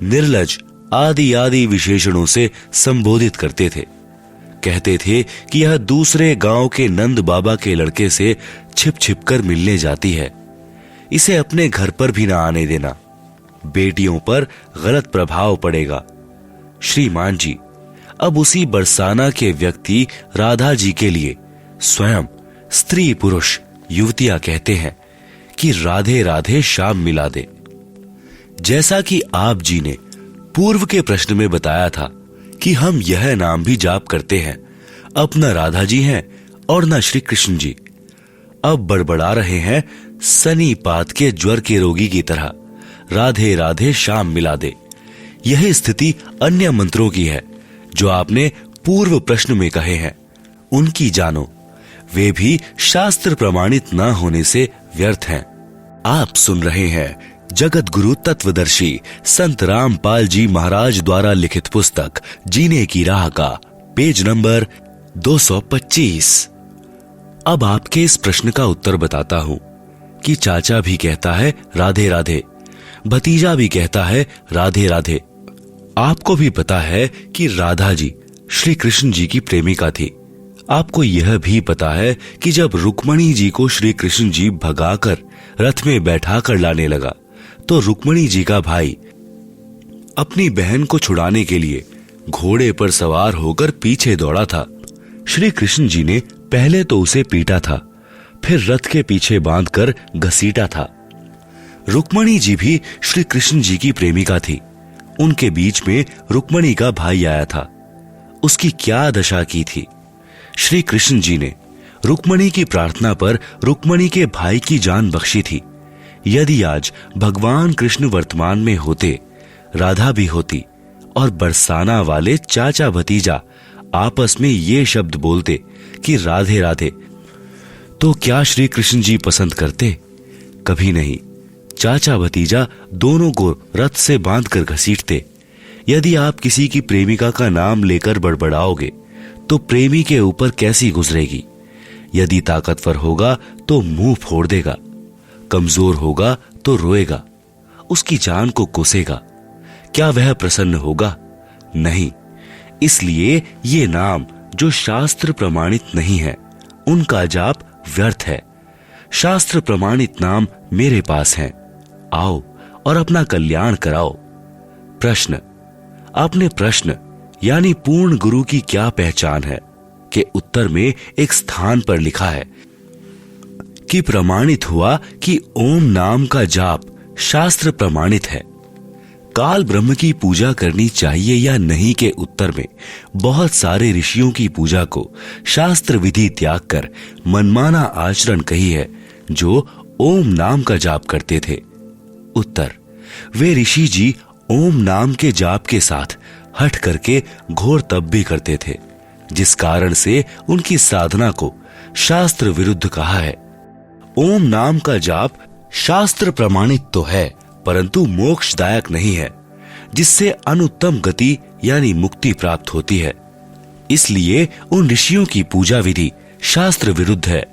निर्लज आदि आदि विशेषणों से संबोधित करते थे। कहते थे कि यह दूसरे गांव के नंद बाबा के लड़के से छिप छिप कर मिलने जाती है, इसे अपने घर पर भी ना आने देना, बेटियों पर गलत प्रभाव पड़ेगा। श्रीमान जी, अब उसी बरसाना के व्यक्ति राधा जी के लिए स्वयं स्त्री पुरुष युवतियां कहते हैं कि राधे राधे शाम मिला दे। जैसा कि आप जी ने पूर्व के प्रश्न में बताया था कि हम यह नाम भी जाप करते हैं, अब न राधा जी हैं और न श्री कृष्ण जी। अब बड़बड़ा रहे हैं सनीपात के ज्वर के रोगी की तरह, राधे राधे शाम मिला दे। यही स्थिति अन्य मंत्रों की है जो आपने पूर्व प्रश्न में कहे हैं, उनकी जानो, वे भी शास्त्र प्रमाणित न होने से व्यर्थ हैं। आप सुन रहे हैं जगत गुरु तत्वदर्शी संत रामपाल जी महाराज द्वारा लिखित पुस्तक जीने की राह का पेज नंबर 225। अब आपके इस प्रश्न का उत्तर बताता हूं कि चाचा भी कहता है राधे राधे, भतीजा भी कहता है राधे राधे। आपको भी पता है कि राधा जी श्री कृष्ण जी की प्रेमिका थी। आपको यह भी पता है कि जब रुक्मणी जी को श्री कृष्ण जी भगाकर रथ में बैठा कर लाने लगा तो रुक्मणी जी का भाई अपनी बहन को छुड़ाने के लिए घोड़े पर सवार होकर पीछे दौड़ा था। श्री कृष्ण जी ने पहले तो उसे पीटा था, फिर रथ के पीछे बांधकर घसीटा था। रुक्मणी जी भी श्री कृष्ण जी की प्रेमिका थी। उनके बीच में रुक्मणी का भाई आया था। उसकी क्या दशा की थी। श्री कृष्ण जी ने रुक्मणी की प्रार्थना पर रुक्मणी के भाई की जान बख्शी थी। यदि आज भगवान कृष्ण वर्तमान में होते, राधा भी होती और बरसाना वाले चाचा भतीजा आपस में ये शब्द बोलते कि राधे राधे, तो क्या श्री कृष्ण जी पसंद करते? कभी नहीं। चाचा भतीजा दोनों को रथ से बांधकर घसीटते। यदि आप किसी की प्रेमिका का नाम लेकर बड़बड़ाओगे तो प्रेमी के ऊपर कैसी गुजरेगी। यदि ताकतवर होगा तो मुंह फोड़ देगा, कमजोर होगा तो रोएगा, उसकी जान को कोसेगा। क्या वह प्रसन्न होगा? नहीं। इसलिए ये नाम जो शास्त्र प्रमाणित नहीं है, उनका जाप व्यर्थ है। शास्त्र प्रमाणित नाम मेरे पास हैं। आओ और अपना कल्याण कराओ। प्रश्न, आपने प्रश्न यानी पूर्ण गुरु की क्या पहचान है के उत्तर में एक स्थान पर लिखा है कि प्रमाणित हुआ कि ओम नाम का जाप शास्त्र प्रमाणित है। काल ब्रह्म की पूजा करनी चाहिए या नहीं के उत्तर में बहुत सारे ऋषियों की पूजा को शास्त्र विधि त्याग कर मनमाना आचरण कही है जो ओम नाम का जाप करते थे। उत्तर, वे ऋषि जी ओम नाम के जाप के साथ हट करके घोर तप भी करते थे, जिस कारण से उनकी साधना को शास्त्र विरुद्ध कहा है। ओम नाम का जाप शास्त्र प्रमाणित तो है परंतु मोक्षदायक नहीं है, जिससे अनुत्तम गति यानी मुक्ति प्राप्त होती है। इसलिए उन ऋषियों की पूजा विधि शास्त्र विरुद्ध है।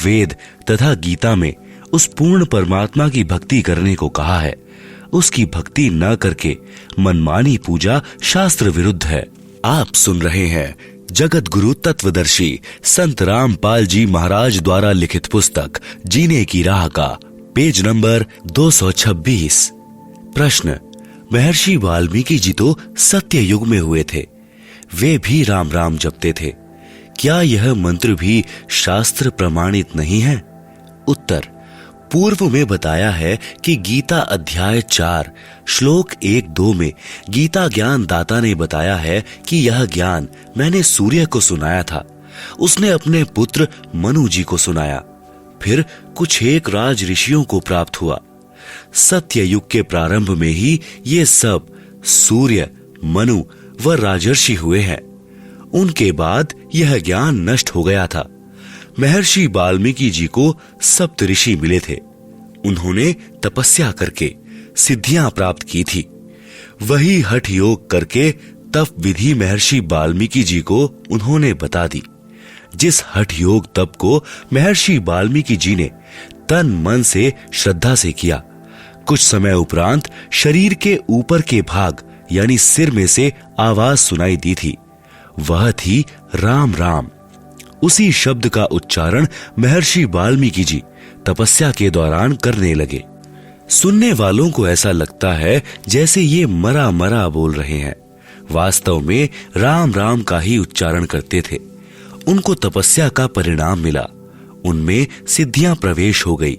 वेद तथा गीता में उस पूर्ण परमात्मा की भक्ति करने को कहा है। उसकी भक्ति न करके मनमानी पूजा शास्त्र विरुद्ध है। आप सुन रहे हैं जगत गुरु तत्वदर्शी संत रामपाल जी महाराज द्वारा लिखित पुस्तक जीने की राह का पेज नंबर 226। प्रश्न, महर्षि वाल्मीकि जी तो सत्य युग में हुए थे, वे भी राम राम जपते थे, क्या यह मंत्र भी शास्त्र प्रमाणित नहीं है? उत्तर, पूर्व में बताया है कि गीता अध्याय 4 श्लोक 1-2 में गीता ज्ञान दाता ने बताया है कि यह ज्ञान मैंने सूर्य को सुनाया था, उसने अपने पुत्र मनु जी को सुनाया, फिर कुछ एक राज ऋषियों को प्राप्त हुआ। सत्य युग के प्रारंभ में ही ये सब सूर्य, मनु व राजर्षि हुए हैं। उनके बाद यह ज्ञान नष्ट हो गया था। महर्षि वाल्मीकि जी को सप्त ऋषि मिले थे, उन्होंने तपस्या करके सिद्धियां प्राप्त की थी। वही हठ योग करके तप विधि महर्षि वाल्मीकि जी को उन्होंने बता दी। जिस हठ योग तप को महर्षि वाल्मीकि जी ने तन मन से श्रद्धा से किया, कुछ समय उपरांत शरीर के ऊपर के भाग यानी सिर में से आवाज सुनाई दी थी, वह थी राम राम। उसी शब्द का उच्चारण महर्षि वाल्मीकि जी तपस्या के दौरान करने लगे। सुनने वालों को ऐसा लगता है जैसे ये मरा मरा बोल रहे हैं, वास्तव में राम राम का ही उच्चारण करते थे। उनको तपस्या का परिणाम मिला, उनमें सिद्धियां प्रवेश हो गई,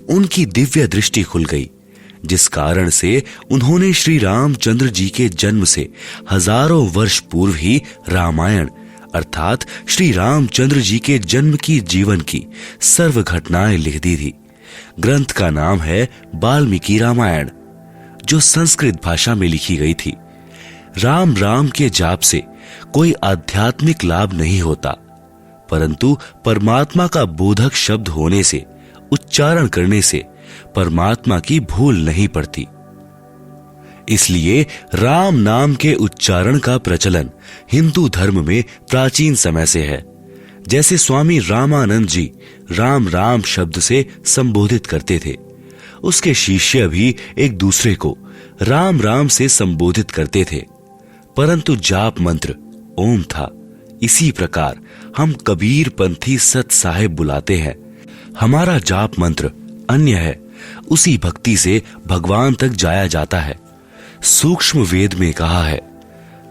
उनकी दिव्य दृष्टि खुल गई, जिस कारण से उन्होंने श्री रामचंद्र जी के जन्म से हजारों वर्ष पूर्व ही रामायण अर्थात श्री रामचंद्र जी के जन्म की जीवन की सर्व घटनाएं लिख दी थी। ग्रंथ का नाम है वाल्मीकि रामायण, जो संस्कृत भाषा में लिखी गई थी। राम राम के जाप से कोई आध्यात्मिक लाभ नहीं होता, परंतु परमात्मा का बोधक शब्द होने से, उच्चारण करने से परमात्मा की भूल नहीं पड़ती। इसलिए राम नाम के उच्चारण का प्रचलन हिंदू धर्म में प्राचीन समय से है। जैसे स्वामी रामानंद जी राम राम शब्द से संबोधित करते थे, उसके शिष्य भी एक दूसरे को राम राम से संबोधित करते थे, परंतु जाप मंत्र ओम था। इसी प्रकार हम कबीर पंथी सत साहेब बुलाते हैं, हमारा जाप मंत्र अन्य है, उसी भक्ति से भगवान तक जाया जाता है। सूक्ष्म वेद में कहा है,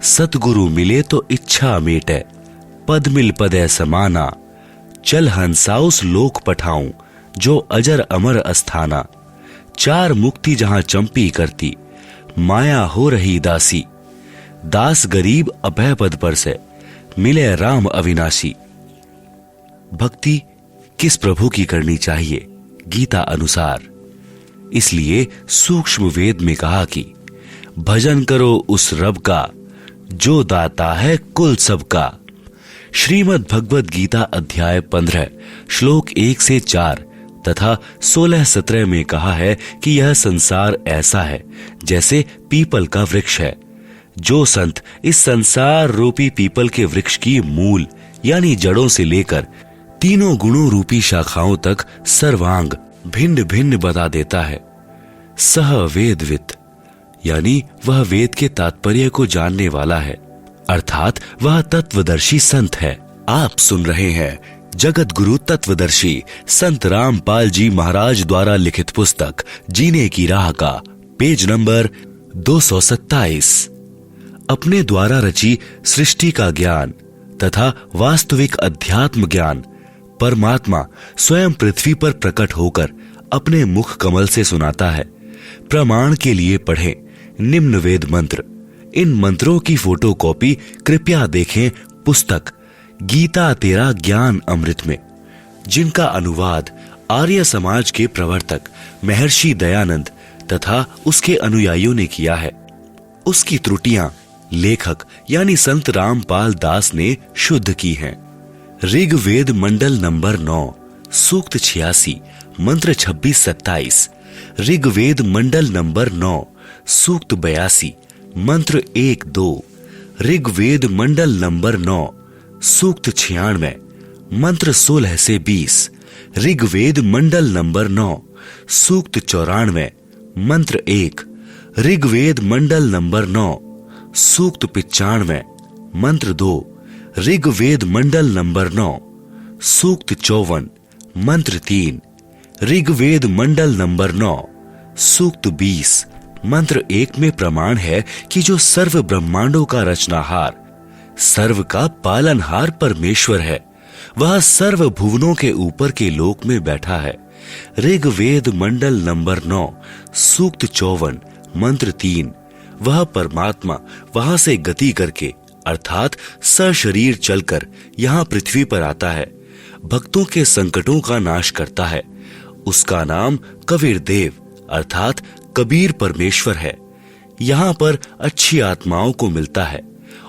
सतगुरु मिले तो इच्छा मेटे, पद मिल पदे समाना, चल हंसाउस लोक पठाऊं, जो अजर अमर अस्थाना। चार मुक्ति जहां चंपी करती, माया हो रही दासी, दास गरीब अभय पद पर से, मिले राम अविनाशी। भक्ति किस प्रभु की करनी चाहिए गीता अनुसार? इसलिए सूक्ष्म वेद में कहा कि भजन करो उस रब का, जो दाता है कुल सबका। श्रीमद् भगवद गीता अध्याय 15 श्लोक 1 से 4 तथा 16-17 में कहा है कि यह संसार ऐसा है जैसे पीपल का वृक्ष है। जो संत इस संसार रूपी पीपल के वृक्ष की मूल यानी जड़ों से लेकर तीनों गुणों रूपी शाखाओं तक सर्वांग भिन्न भिन्न बता देता है, सह वेदवित यानी वह वेद के तात्पर्य को जानने वाला है, अर्थात वह तत्वदर्शी संत है। आप सुन रहे हैं जगत गुरु तत्वदर्शी संत रामपाल जी महाराज द्वारा लिखित पुस्तक जीने की राह का पेज नंबर 227। अपने द्वारा रची सृष्टि का ज्ञान तथा वास्तविक अध्यात्म ज्ञान परमात्मा स्वयं पृथ्वी पर प्रकट होकर अपने मुख कमल से सुनाता है। प्रमाण के लिए पढ़ें निम्न वेद मंत्र। इन मंत्रों की फोटोकॉपी कृपया देखें पुस्तक गीता तेरा ज्ञान अमृत में, जिनका अनुवाद आर्य समाज के प्रवर्तक महर्षि दयानंद तथा उसके अनुयायियों ने किया है। उसकी त्रुटियां लेखक यानी संत रामपाल दास ने शुद्ध की हैं। ऋग्वेद मंडल नंबर 9 सूक्त 86 मंत्र 26-27, ऋग्वेद मंडल नंबर 9 सूक्त 82 मंत्र 1-2, ऋग्वेद मंडल नंबर 9 सूक्त 96 मंत्र 16 से 20, ऋग्वेद मंडल नंबर 9 सूक्त 94 मंत्र 1। ऋग्वेद मंडल नंबर 9 सूक्त 95 मंत्र 2। ऋग्वेद मंडल नंबर 9 सूक्त 54 मंत्र 3। ऋग्वेद मंडल नंबर 9 सूक्त 20 मंत्र 1 में प्रमाण है कि जो सर्व ब्रह्मांडों का रचनाहार, सर्व का पालनहार परमेश्वर है, वह सर्व भुवनों के ऊपर के लोक में बैठा है। ऋग्वेद मंडल नंबर 9 सूक्त 54 मंत्र 3। वह परमात्मा वहां से गति करके अर्थात सशरीर चलकर यहाँ पृथ्वी पर आता है, भक्तों के संकटों का नाश करता है। उसका नाम कबीर देव अर्थात कबीर परमेश्वर है। यहाँ पर अच्छी आत्माओं को मिलता है,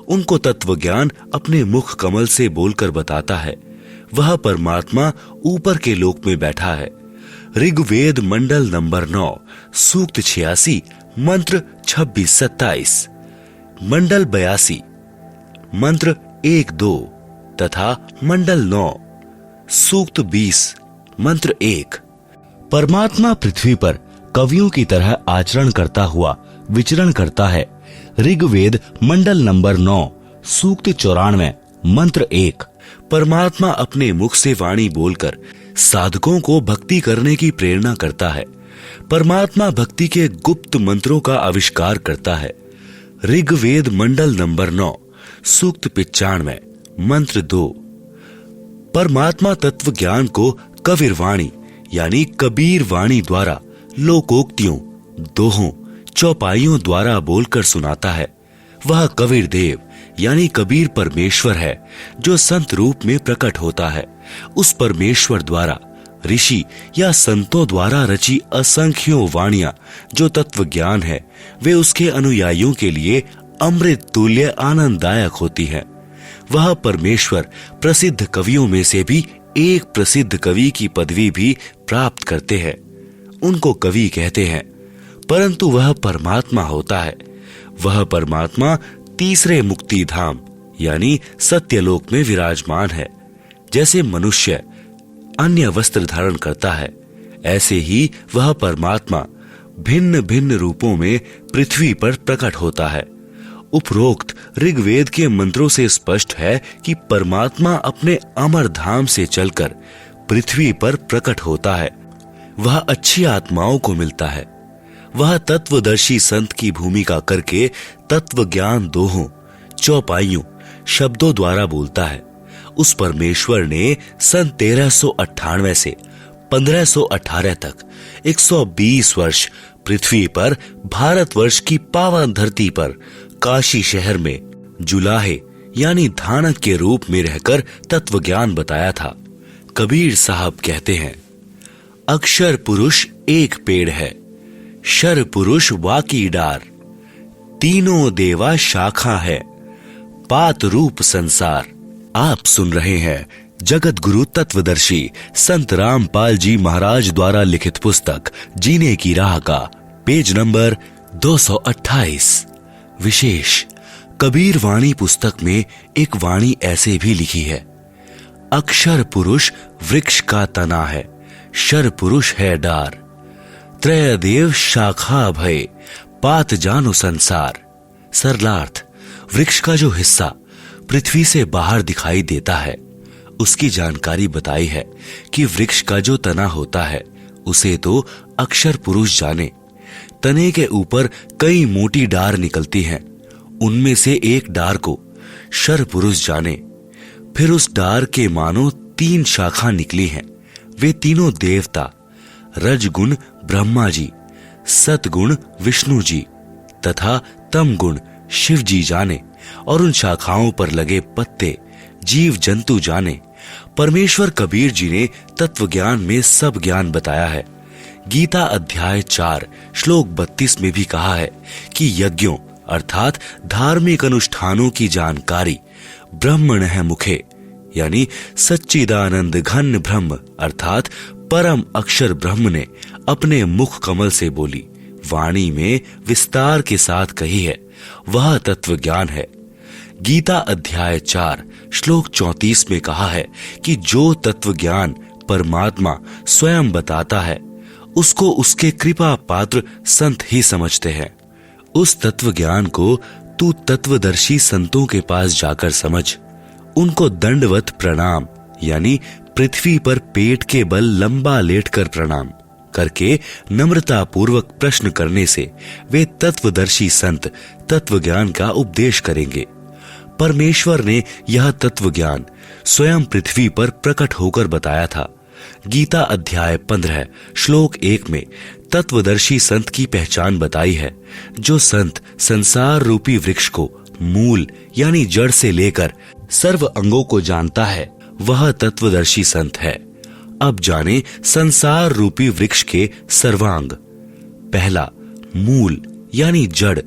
उनको तत्व ज्ञान अपने मुख कमल से बोलकर बताता है। वह परमात्मा ऊपर के लोक में बैठा है। ऋग्वेद मंडल नंबर 9 सूक्त 86 मंत्र 26-27, मंडल 82 मंत्र 1-2 तथा मंडल 9 सूक्त 20 मंत्र 1। परमात्मा पृथ्वी पर कवियों की तरह आचरण करता हुआ विचरण करता है। ऋग्वेद मंडल नंबर 9 सूक्त 94 मंत्र 1। परमात्मा अपने मुख से वाणी बोलकर साधकों को भक्ति करने की प्रेरणा करता है। परमात्मा भक्ति के गुप्त मंत्रों का आविष्कार करता है। ऋग्वेद मंडल नंबर 9 सूक्त 95 मंत्र 2। परमात्मा तत्व ज्ञान को कबीर वाणी यानी कबीर वाणी द्वारा लोकोक्तियों, दोहों, चौपाइयों द्वारा बोलकर सुनाता है। वह कबीर देव यानी कबीर परमेश्वर है जो संत रूप में प्रकट होता है। उस परमेश्वर द्वारा ऋषि या संतों द्वारा रची असंख्यों वाणियां जो तत्व ज्ञान है, वे उसके अनुयायियों के लिए अमृत तुल्य आनंददायक होती हैं। वह परमेश्वर प्रसिद्ध कवियों में से भी एक प्रसिद्ध कवि की पदवी भी प्राप्त करते हैं। उनको कवि कहते हैं, परंतु वह परमात्मा होता है। वह परमात्मा तीसरे मुक्ति धाम यानी सत्यलोक में विराजमान है। जैसे मनुष्य अन्य वस्त्र धारण करता है, ऐसे ही वह परमात्मा भिन्न भिन्न रूपों में पृथ्वी पर प्रकट होता है। उपरोक्त ऋग्वेद के मंत्रों से स्पष्ट है कि परमात्मा अपने अमर धाम से चलकर पृथ्वी पर प्रकट होता है। वह अच्छी आत्माओं को मिलता है। वह तत्वदर्शी संत की भूमिका करके तत्व ज्ञान दोहों, चौपाइयों, शब्दों द्वारा बोलता है। उस परमेश्वर ने सन 1398 से 1518 तक 120 वर्ष पृथ्वी पर भारतवर्ष की पावन धरती पर काशी शहर में जुलाहे यानी धानक के रूप में रहकर तत्व ज्ञान बताया था। कबीर साहब कहते हैं, अक्षर पुरुष एक पेड़ है, शर पुरुष वाकी डार, तीनों देवा शाखा है, पात रूप संसार। आप सुन रहे हैं जगत गुरु तत्वदर्शी संत रामपाल जी महाराज द्वारा लिखित पुस्तक जीने की राह का पेज नंबर 228। विशेष कबीर वाणी पुस्तक में एक वाणी ऐसे भी लिखी है, अक्षर पुरुष वृक्ष का तना है, शर पुरुष है डार, त्रय देव शाखा भय, पात जानो संसार। सरलार्थ, वृक्ष का जो हिस्सा पृथ्वी से बाहर दिखाई देता है, उसकी जानकारी बताई है कि वृक्ष का जो तना होता है उसे तो अक्षर पुरुष जाने। तने के ऊपर कई मोटी डार निकलती हैं, उनमें से एक डार को शर पुरुष जाने। फिर उस डार के मानो 3 शाखा निकली हैं। वे तीनों देवता रजगुण ब्रह्मा जी, सतगुण विष्णु जी तथा तमगुण शिव जी जाने, और उन शाखाओं पर लगे पत्ते जीव जंतु जाने। परमेश्वर कबीर जी ने तत्व ज्ञान में सब ज्ञान बताया है। गीता अध्याय 4 श्लोक 32 में भी कहा है कि यज्ञों अर्थात धार्मिक अनुष्ठानों की जानकारी ब्रह्मणः मुखे यानी सच्चिदानंद घन ब्रह्म अर्थात परम अक्षर ब्रह्म ने अपने मुख कमल से बोली, वाणी में विस्तार के साथ कही है। वह तत्व ज्ञान है। गीता अध्याय 4 श्लोक 34 में कहा है कि जो तत्व ज्ञान परमात्मा स्वयं बताता है, उसको उसके कृपा पात्र संत ही समझते हैं। उस तत्व ज्ञान को तू तत्वदर्शी संतों के पास जाकर समझ। उनको दंडवत प्रणाम यानी पृथ्वी पर पेट के बल लंबा लेटकर प्रणाम करके नम्रता पूर्वक प्रश्न करने से वे तत्वदर्शी संत तत्व ज्ञान का उपदेश करेंगे। परमेश्वर ने यह तत्व ज्ञान स्वयं पृथ्वी पर प्रकट होकर बताया था। गीता अध्याय 15 श्लोक 1 में तत्वदर्शी संत की पहचान बताई है। जो संत संसार रूपी वृक्ष को मूल यानी जड़ से लेकर सर्व अंगों को जानता है, वह तत्वदर्शी संत है। अब जाने संसार रूपी वृक्ष के सर्वांग। पहला, मूल यानी जड़।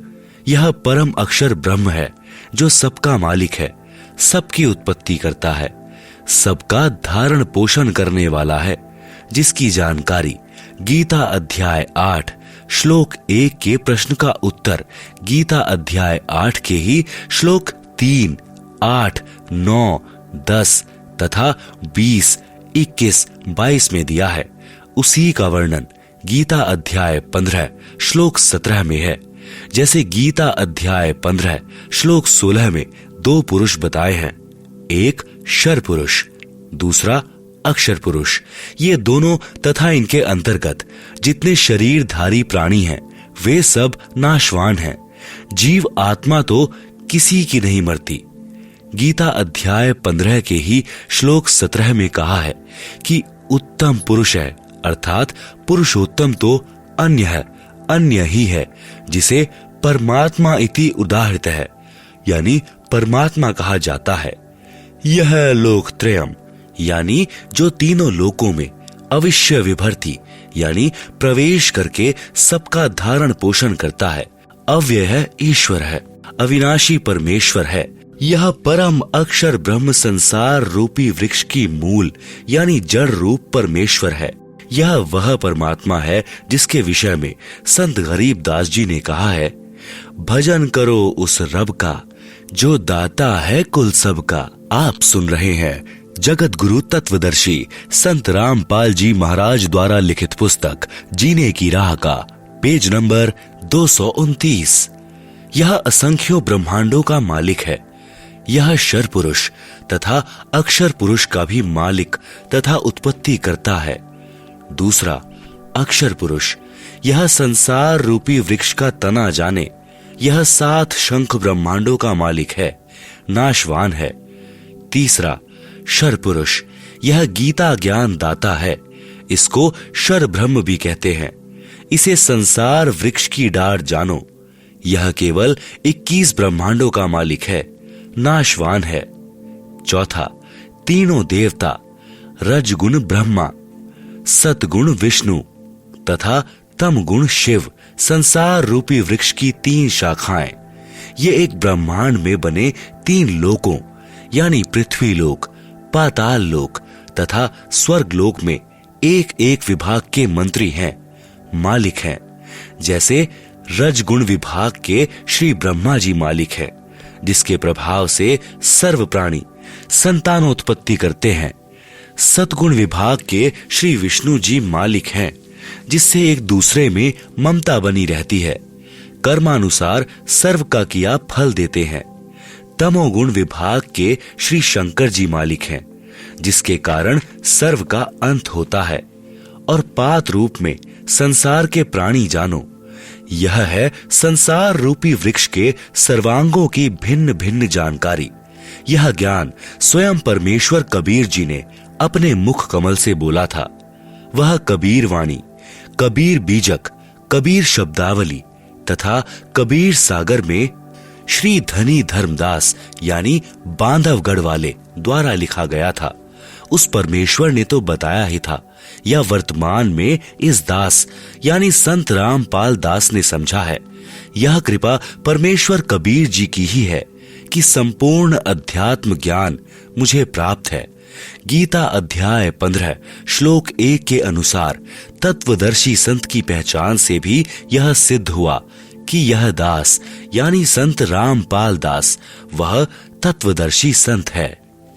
यह परम अक्षर ब्रह्म है जो सबका मालिक है, सबकी उत्पत्ति करता है, सबका धारण पोषण करने वाला है, जिसकी जानकारी गीता अध्याय 8 श्लोक 1 के प्रश्न का उत्तर गीता अध्याय 8 के ही श्लोक 3, 8, 9, 10 तथा 20, 21, 22 में दिया है। उसी का वर्णन गीता अध्याय 15 श्लोक 17 में है। जैसे गीता अध्याय 15 श्लोक 16 में दो पुरुष बताए हैं, एक शर पुरुष, दूसरा अक्षर पुरुष। ये दोनों तथा इनके अंतर्गत जितने शरीरधारी प्राणी हैं वे सब नाशवान हैं। जीव आत्मा तो किसी की नहीं मरती। गीता अध्याय 15 के ही श्लोक 17 में कहा है कि उत्तम पुरुष है, अर्थात पुरुषोत्तम तो अन्य है, अन्य ही है, जिसे परमात्मा इति उदाहृत है, यानी परमात्मा कहा जाता है। यह लोक त्रयम यानी जो तीनों लोकों में अविश्य विभर्ति यानी प्रवेश करके सबका धारण पोषण करता है, अव्यय है, ईश्वर है, अविनाशी परमेश्वर है। यह परम अक्षर ब्रह्म संसार रूपी वृक्ष की मूल यानी जड़ रूप परमेश्वर है। यह वह परमात्मा है जिसके विषय में संत गरीब दास जी ने कहा है, भजन करो उस रब का जो दाता है कुल सब का। आप सुन रहे हैं जगत गुरु तत्वदर्शी संत रामपाल जी महाराज द्वारा लिखित पुस्तक जीने की राह का पेज नंबर 229। यह असंख्यों ब्रह्मांडों का मालिक है। यह शर पुरुष तथा अक्षर पुरुष का भी मालिक तथा उत्पत्ति करता है। दूसरा अक्षर पुरुष, यह संसार रूपी वृक्ष का तना जाने, यह 7 शंख ब्रह्मांडों का मालिक है, नाशवान है। तीसरा शर पुरुष, यह गीता ज्ञान दाता है, इसको शर ब्रह्म भी कहते हैं। इसे संसार वृक्ष की डार जानो, यह केवल 21 ब्रह्मांडों का मालिक है, नाशवान है। चौथा तीनों देवता, रजगुण ब्रह्मा, सतगुण विष्णु तथा तमगुण शिव, संसार रूपी वृक्ष की 3 शाखाएं। ये एक ब्रह्मांड में बने 3 लोकों यानी पृथ्वी लोक, पाताल लोक तथा स्वर्ग लोक में एक एक विभाग के मंत्री हैं, मालिक हैं। जैसे रजगुण विभाग के श्री ब्रह्मा जी मालिक हैं, जिसके प्रभाव से सर्व प्राणी संतानोत्पत्ति करते हैं। सतगुण विभाग के श्री विष्णु जी मालिक हैं, जिससे एक दूसरे में ममता बनी रहती है, कर्मानुसार सर्व का किया फल देते हैं। तमोगुण विभाग के श्री शंकर जी मालिक हैं, जिसके कारण सर्व का अंत होता है। और पात रूप में संसार के प्राणी जानो, यह है संसार रूपी वृक्ष के सर्वांगों की भिन्न भिन्न जानकारी। यह ज्ञान स्वयं परमेश्वर कबीर जी ने अपने मुख कमल से बोला था। वह कबीर वाणी, कबीर बीजक, कबीर शब्दावली तथा कबीर सागर में श्री धनी धर्मदास यानी बांधवगढ़ वाले द्वारा लिखा गया था। उस परमेश्वर ने तो बताया ही था, या वर्तमान में इस दास यानी संत रामपाल दास ने समझा है। यह कृपा परमेश्वर कबीर जी की ही है कि संपूर्ण अध्यात्म ज्ञान मुझे प्राप्त है। गीता अध्याय 15 श्लोक 1 के अनुसार तत्वदर्शी संत की पहचान से भी यह सिद्ध हुआ कि यह दास यानी संत रामपाल दास वह तत्वदर्शी संत है।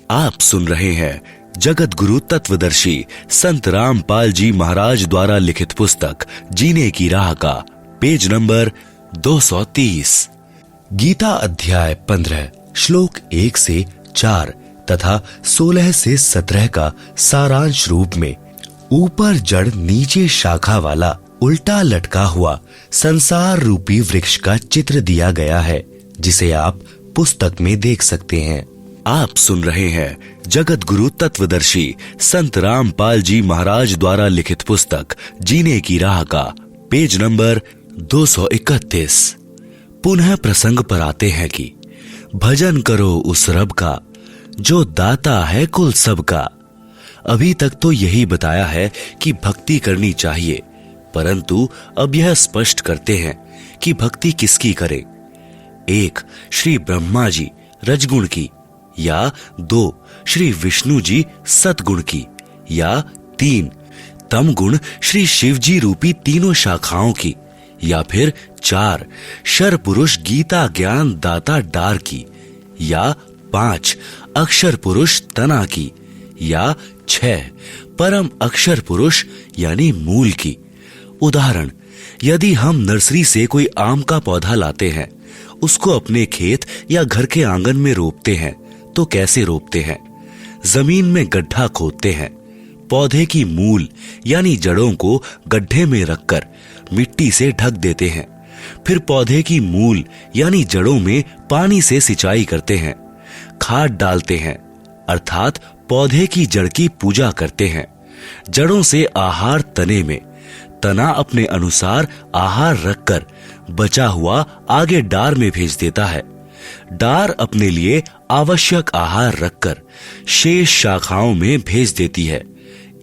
आप सुन रहे हैं जगत गुरु तत्वदर्शी संत रामपाल जी महाराज द्वारा लिखित पुस्तक जीने की राह का पेज नंबर 230। गीता अध्याय 15 श्लोक 1 से 4 तथा 16 से 17 का सारांश रूप में ऊपर जड़ नीचे शाखा वाला उल्टा लटका हुआ संसार रूपी वृक्ष का चित्र दिया गया है, जिसे आप पुस्तक में देख सकते हैं। आप सुन रहे हैं जगत गुरु तत्वदर्शी संत रामपाल जी महाराज द्वारा लिखित पुस्तक जीने की राह का पेज नंबर 231। पुनः प्रसंग पर आते हैं कि भजन करो उस रब का जो दाता है कुल सबका। अभी तक तो यही बताया है कि भक्ति करनी चाहिए, परंतु अब यह स्पष्ट करते हैं कि भक्ति किसकी करें। 1 श्री ब्रह्मा जी रजगुण की, या 2 श्री विष्णु जी सतगुण की, या 3 तम गुण श्री शिव जी रूपी तीनों शाखाओं की, या फिर 4 शर पुरुष गीता ज्ञान दाता डार की, या 5 अक्षर पुरुष तना की, या 6 परम अक्षर पुरुष यानी मूल की। उदाहरण, यदि हम नर्सरी से कोई आम का पौधा लाते हैं, उसको अपने खेत या घर के आंगन में रोपते हैं, तो कैसे रोपते हैं? जमीन में गड्ढा खोदते हैं, पौधे की मूल यानी जड़ों को गड्ढे में रखकर मिट्टी से ढक देते हैं। फिर पौधे की मूल यानी जड़ों में पानी से सिंचाई करते हैं, खाद डालते हैं, अर्थात पौधे की जड़ की पूजा करते हैं। जड़ों से आहार तने में, तना अपने अनुसार आहार रखकर बचा हुआ आगे डार में भेज देता है। डार अपने लिए आवश्यक आहार रखकर शेष शाखाओं में भेज देती है।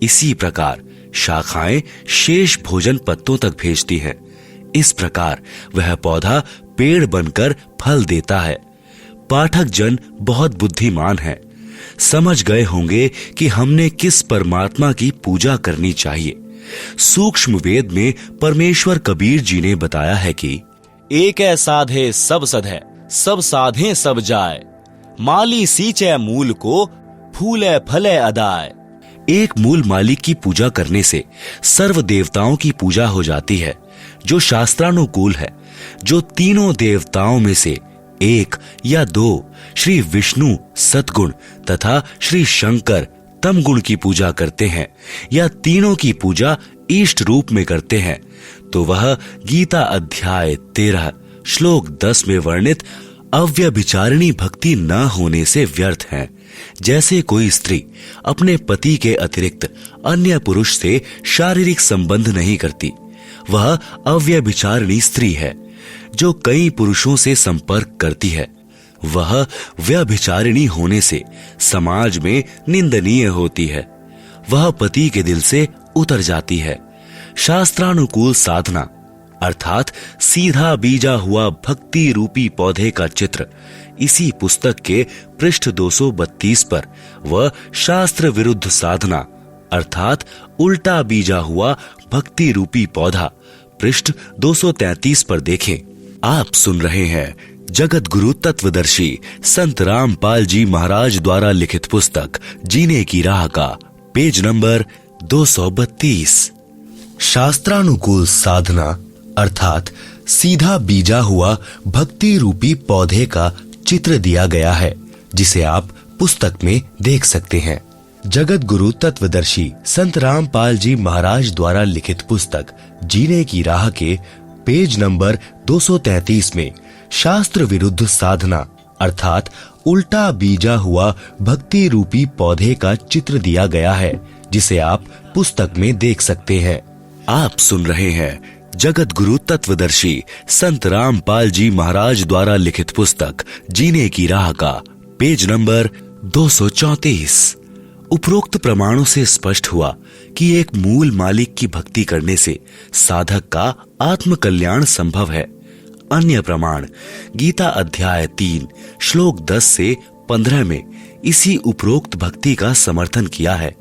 इसी प्रकार शाखाएं शेष भोजन पत्तों तक भेजती हैं। इस प्रकार वह पौधा पेड़ बनकर फल देता है। पाठक जन बहुत बुद्धिमान है, समझ गए होंगे कि हमने किस परमात्मा की पूजा करनी चाहिए। सूक्ष्म वेद में परमेश्वर कबीर जी ने बताया है कि एक है साधे सब सधे, सब साधे सब जाए, माली सींचे मूल को, फूले फले अदाए। एक मूल मालिक की पूजा करने से सर्व देवताओं की पूजा हो जाती है, जो शास्त्रानुकूल है। जो तीनों देवताओं में से 1 या 2 श्री विष्णु सतगुण तथा श्री शंकर तम गुण की पूजा करते हैं, या तीनों की पूजा इष्ट रूप में करते हैं, तो वह गीता अध्याय 13 श्लोक 10 में वर्णित अव्यभिचारिणी भक्ति न होने से व्यर्थ है। जैसे कोई स्त्री अपने पति के अतिरिक्त अन्य पुरुष से शारीरिक संबंध नहीं करती, वह अव्यभिचारिणी स्त्री है। जो कई पुरुषों से संपर्क करती है, वह व्यभिचारिणी होने से समाज में निंदनीय होती है। वह पति के दिल से उतर जाती है। शास्त्रानुकूल साधना अर्थात सीधा बीजा हुआ भक्ति रूपी पौधे का चित्र इसी पुस्तक के पृष्ठ 232 पर व शास्त्र विरुद्ध साधना अर्थात उल्टा बीजा हुआ भक्ति रूपी पौधा पृष्ठ 233 पर देखें। आप सुन रहे हैं जगत गुरु तत्वदर्शी संत रामपाल जी महाराज द्वारा लिखित पुस्तक जीने की राह का पेज नंबर 232। शास्त्रानुकूल साधना अर्थात सीधा बीजा हुआ भक्ति रूपी पौधे का चित्र दिया गया है, जिसे आप पुस्तक में देख सकते हैं। जगत गुरु तत्वदर्शी संत रामपाल जी महाराज द्वारा लिखित पुस्तक जीने की राह के पेज नंबर 233 में शास्त्र विरुद्ध साधना अर्थात उल्टा बीजा हुआ भक्ति रूपी पौधे का चित्र दिया गया है, जिसे आप पुस्तक में देख सकते हैं। आप सुन रहे हैं जगत गुरु तत्वदर्शी संत रामपाल जी महाराज द्वारा लिखित पुस्तक जीने की राह का पेज नंबर 234। उपरोक्त प्रमाणों से स्पष्ट हुआ कि एक मूल मालिक की भक्ति करने से साधक का आत्म कल्याण संभव है। अन्य प्रमाण गीता अध्याय 3 श्लोक 10 से 15 में इसी उपरोक्त भक्ति का समर्थन किया है।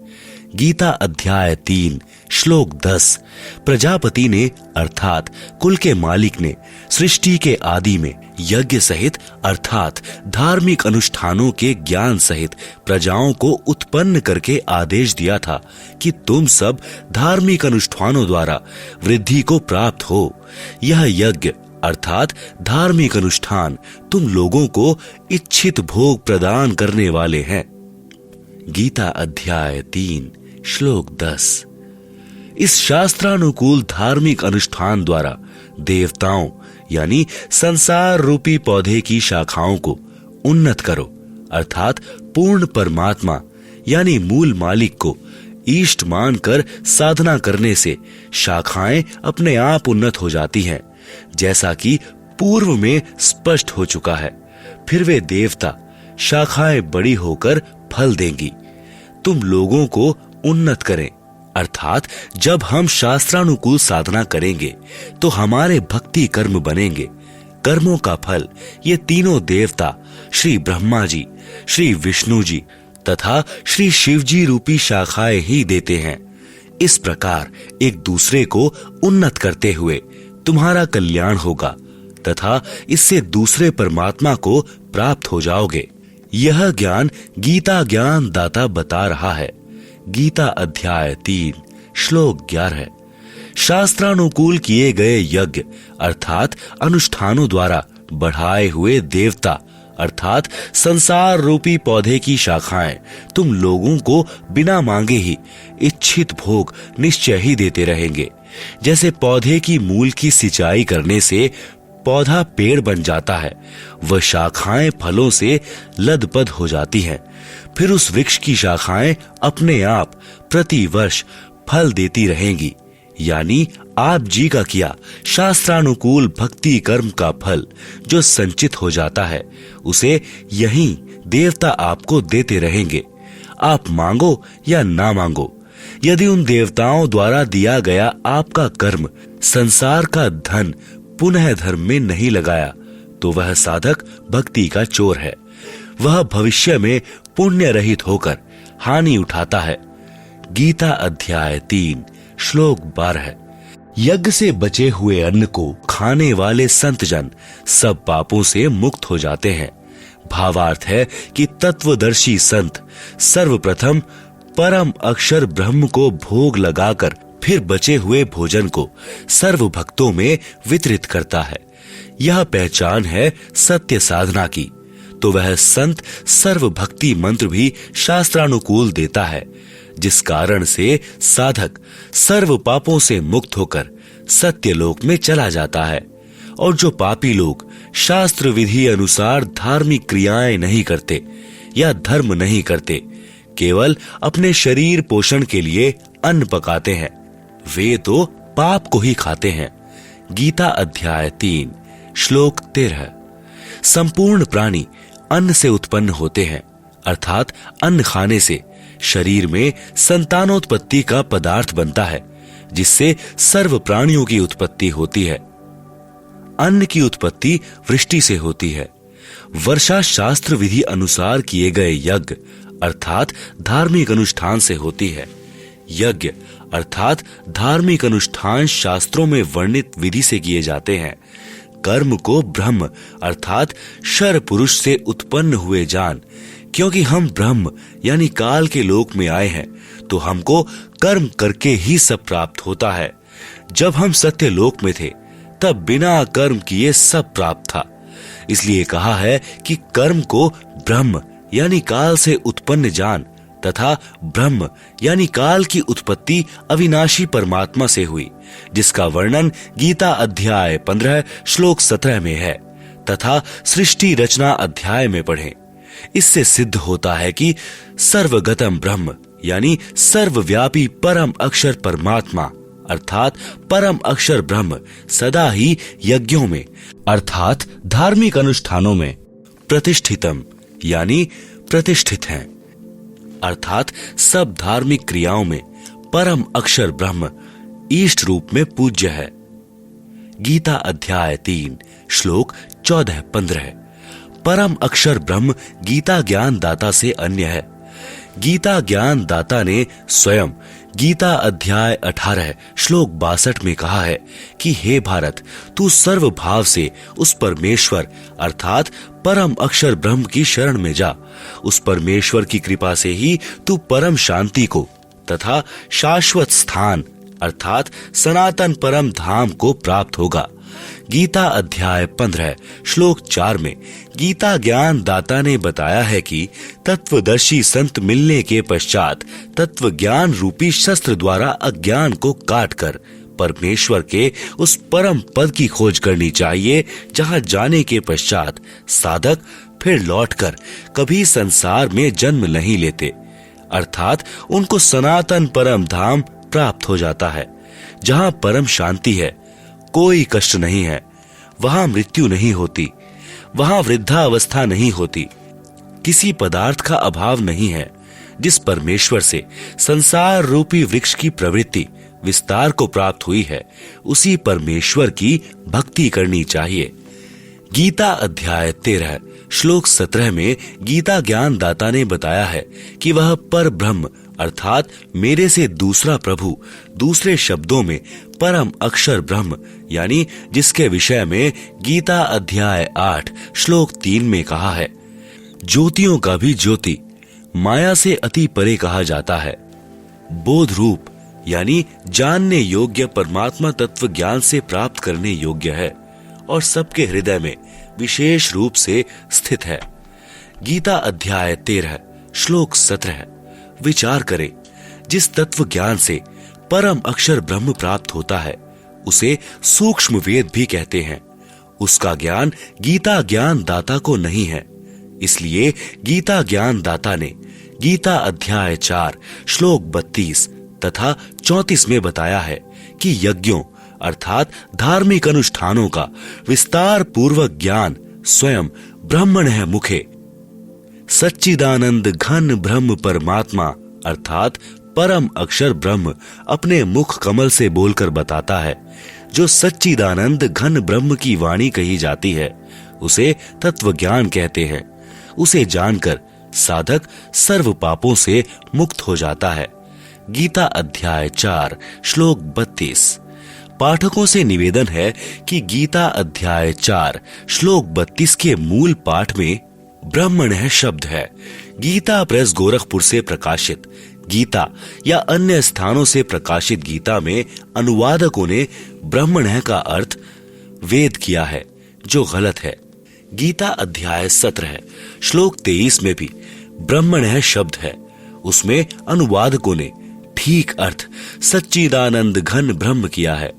गीता अध्याय 3 श्लोक 10 प्रजापति ने अर्थात कुल के मालिक ने सृष्टि के आदि में यज्ञ सहित अर्थात धार्मिक अनुष्ठानों के ज्ञान सहित प्रजाओं को उत्पन्न करके आदेश दिया था कि तुम सब धार्मिक अनुष्ठानों द्वारा वृद्धि को प्राप्त हो। यह यज्ञ अर्थात धार्मिक अनुष्ठान तुम लोगों को इच्छित भोग प्रदान करने वाले हैं। गीता अध्याय 3 श्लोक 10। इस शास्त्रानुकूल धार्मिक अनुष्ठान द्वारा देवताओं यानी संसार रूपी पौधे की शाखाओं को उन्नत करो, अर्थात पूर्ण परमात्मा यानी मूल मालिक को इष्ट मानकर साधना करने से शाखाएं अपने आप उन्नत हो जाती हैं, जैसा कि पूर्व में स्पष्ट हो चुका है। फिर वे देवता शाखाएं बड़ी होकर फल देंगी। तुम लोगों को उन्नत करें, अर्थात जब हम शास्त्रानुकूल साधना करेंगे तो हमारे भक्ति कर्म बनेंगे। कर्मों का फल ये तीनों देवता श्री ब्रह्मा जी, श्री विष्णु जी तथा श्री शिव जी रूपी शाखाएं ही देते हैं। इस प्रकार एक दूसरे को उन्नत करते हुए तुम्हारा कल्याण होगा तथा इससे दूसरे परमात्मा को प्राप्त हो जाओगे। यह ज्ञान गीता ज्ञान दाता बता रहा है। गीता अध्याय 3 श्लोक 11। शास्त्रानुकूल किए गए यज्ञ अर्थात अनुष्ठानों द्वारा बढ़ाए हुए देवता अर्थात संसार रूपी पौधे की शाखाएं तुम लोगों को बिना मांगे ही इच्छित भोग निश्चय ही देते रहेंगे। जैसे पौधे की मूल की सिंचाई करने से पौधा पेड़ बन जाता है, वह शाखाएं फलों से लदपद हो जाती हैं। फिर उस वृक्ष की शाखाएं अपने आप प्रति वर्ष फल देती रहेंगी, यानी आप जी का किया शास्त्रानुकूल भक्ति कर्म का फल जो संचित हो जाता है, उसे यही देवता आपको देते रहेंगे। आप मांगो या ना मांगो। यदि उन देवताओं द्वारा दिया गया आपका कर्म संसार का धन पुनः धर्म में नहीं लगाया तो वह साधक भक्ति का चोर है। वह भविष्य में पुण्य रहित होकर हानि उठाता है। गीता अध्याय 3 श्लोक 12। यज्ञ से बचे हुए अन्न को खाने वाले संत जन सब पापों से मुक्त हो जाते हैं। भावार्थ है कि तत्वदर्शी संत सर्वप्रथम परम अक्षर ब्रह्म को भोग लगाकर फिर बचे हुए भोजन को सर्व भक्तों में वितरित करता है। यह पहचान है सत्य साधना की। तो वह संत सर्व भक्ति मंत्र भी शास्त्रानुकूल देता है, जिस कारण से साधक सर्व पापों से मुक्त होकर सत्य लोक में चला जाता है। और जो पापी लोग शास्त्र विधि अनुसार धार्मिक क्रियाएं नहीं करते या धर्म नहीं करते, केवल अपने शरीर पोषण के लिए अन्न पकाते हैं, वे तो पाप को ही खाते हैं। गीता अध्याय 3 श्लोक 13। संपूर्ण प्राणी अन्न से उत्पन्न होते हैं, अर्थात अन्न खाने से शरीर में संतानोत्पत्ति का पदार्थ बनता है, जिससे सर्व प्राणियों की उत्पत्ति होती है। अन्न की उत्पत्ति वृष्टि से होती है। वर्षा शास्त्र विधि अनुसार किए गए यज्ञ अर्थात धार्मिक अनुष्ठान से होती है। यज्ञ अर्थात धार्मिक अनुष्ठान शास्त्रों में वर्णित विधि से किए जाते हैं। कर्म को ब्रह्म अर्थात शर पुरुष से उत्पन्न हुए जान, क्योंकि हम ब्रह्म यानी काल के लोक में आए हैं, तो हमको कर्म करके ही सब प्राप्त होता है। जब हम सत्य लोक में थे तब बिना कर्म किए सब प्राप्त था। इसलिए कहा है कि कर्म को ब्रह्म यानी काल से उत्पन्न जान तथा ब्रह्म यानी काल की उत्पत्ति अविनाशी परमात्मा से हुई, जिसका वर्णन गीता अध्याय 15 श्लोक 17 में है तथा सृष्टि रचना अध्याय में पढ़ें। इससे सिद्ध होता है कि सर्वगतम ब्रह्म यानी सर्वव्यापी परम अक्षर परमात्मा अर्थात परम अक्षर ब्रह्म सदा ही यज्ञों में अर्थात धार्मिक अनुष्ठानों में प्रतिष्ठितम यानी प्रतिष्ठित हैं, अर्थात सब धार्मिक क्रियाओं में परम अक्षर ब्रह्म ईष्ट रूप में पूज्य है। गीता अध्याय 3 श्लोक 14-15। परम अक्षर ब्रह्म गीता ज्ञान दाता से अन्य है। गीता ज्ञान दाता ने स्वयं गीता अध्याय 18 श्लोक 62 में कहा है कि हे भारत, तू सर्व भाव से उस परमेश्वर अर्थात परम अक्षर ब्रह्म की शरण में जा। उस परमेश्वर की कृपा से ही तू परम शांति को तथा शाश्वत स्थान अर्थात सनातन परम धाम को प्राप्त होगा। गीता अध्याय 15 श्लोक 4 में गीता ज्ञान दाता ने बताया है कि तत्वदर्शी संत मिलने के पश्चात तत्व ज्ञान रूपी शस्त्र द्वारा अज्ञान को काटकर परमेश्वर के उस परम पद की खोज करनी चाहिए, जहां जाने के पश्चात साधक फिर लौटकर कभी संसार में जन्म नहीं लेते, अर्थात उनको सनातन परम धाम प्राप्त हो जाता है, जहां परम शांति है, कोई कष्ट नहीं है, वहां मृत्यु नहीं होती, वहां वृद्धावस्था नहीं होती, किसी पदार्थ का अभाव नहीं है। जिस परमेश्वर से संसार रूपी वृक्ष की प्रवृत्ति विस्तार को प्राप्त हुई है, उसी परमेश्वर की भक्ति करनी चाहिए। गीता अध्याय 13 श्लोक 17 में गीता ज्ञान दाता ने बताया है कि वह पर ब्रह्म अर्थात मेरे से दूसरा प्रभु, दूसरे शब्दों में परम अक्षर ब्रह्म, यानी जिसके विषय में गीता अध्याय 8 श्लोक 3 में कहा है, ज्योतियों का भी ज्योति, माया से अति परे कहा जाता है, बोध रूप यानी जानने योग्य परमात्मा तत्व ज्ञान से प्राप्त करने योग्य है और सबके हृदय में विशेष रूप से स्थित है। गीता अध्याय 13 श्लोक 17 विचार करें, जिस तत्व ज्ञान से परम अक्षर ब्रह्म प्राप्त होता है उसे सूक्ष्म वेद भी कहते हैं। उसका ज्ञान गीता ज्ञान दाता को नहीं है। इसलिए गीता ज्ञान दाता ने गीता अध्याय 4 श्लोक 32 तथा 34 में बताया है कि यज्ञों अर्थात धार्मिक अनुष्ठानों का विस्तार पूर्वक ज्ञान स्वयं ब्रह्मण है मुखे, सच्चिदानंद घन ब्रह्म परमात्मा अर्थात परम अक्षर ब्रह्म अपने मुख कमल से बोलकर बताता है। जो सच्चिदानंद घन ब्रह्म की वाणी कही जाती है उसे तत्व ज्ञान कहते हैं। उसे जानकर साधक सर्व पापों से मुक्त हो जाता है। गीता अध्याय 4 श्लोक 32। पाठकों से निवेदन है कि गीता अध्याय 4 श्लोक 32 के मूल पाठ में ब्रह्मण है शब्द है। गीता प्रेस गोरखपुर से प्रकाशित गीता या अन्य स्थानों से प्रकाशित गीता में अनुवादकों ने ब्रह्मण है का अर्थ वेद किया है, जो गलत है। गीता अध्याय 17 श्लोक 23 में भी ब्रह्मण है शब्द है, उसमें अनुवादकों ने ठीक अर्थ सच्चिदानंद घन ब्रह्म किया है।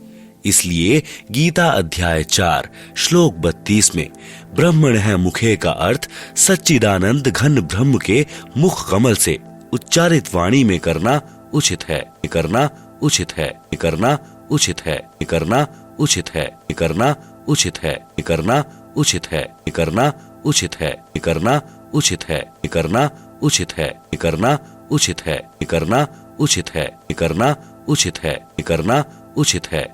इसलिए गीता अध्याय 4 श्लोक 32 में ब्रह्मण है मुखे का अर्थ सच्चिदानंद घन ब्रह्म के मुख कमल से उच्चारित वाणी में करना उचित है, करना उचित है, करना उचित है, करना उचित है, करना उचित है, करना उचित है, करना उचित है, करना उचित है, करना उचित है, करना उचित है, करना उचित है, करना उचित है, करना उचित है।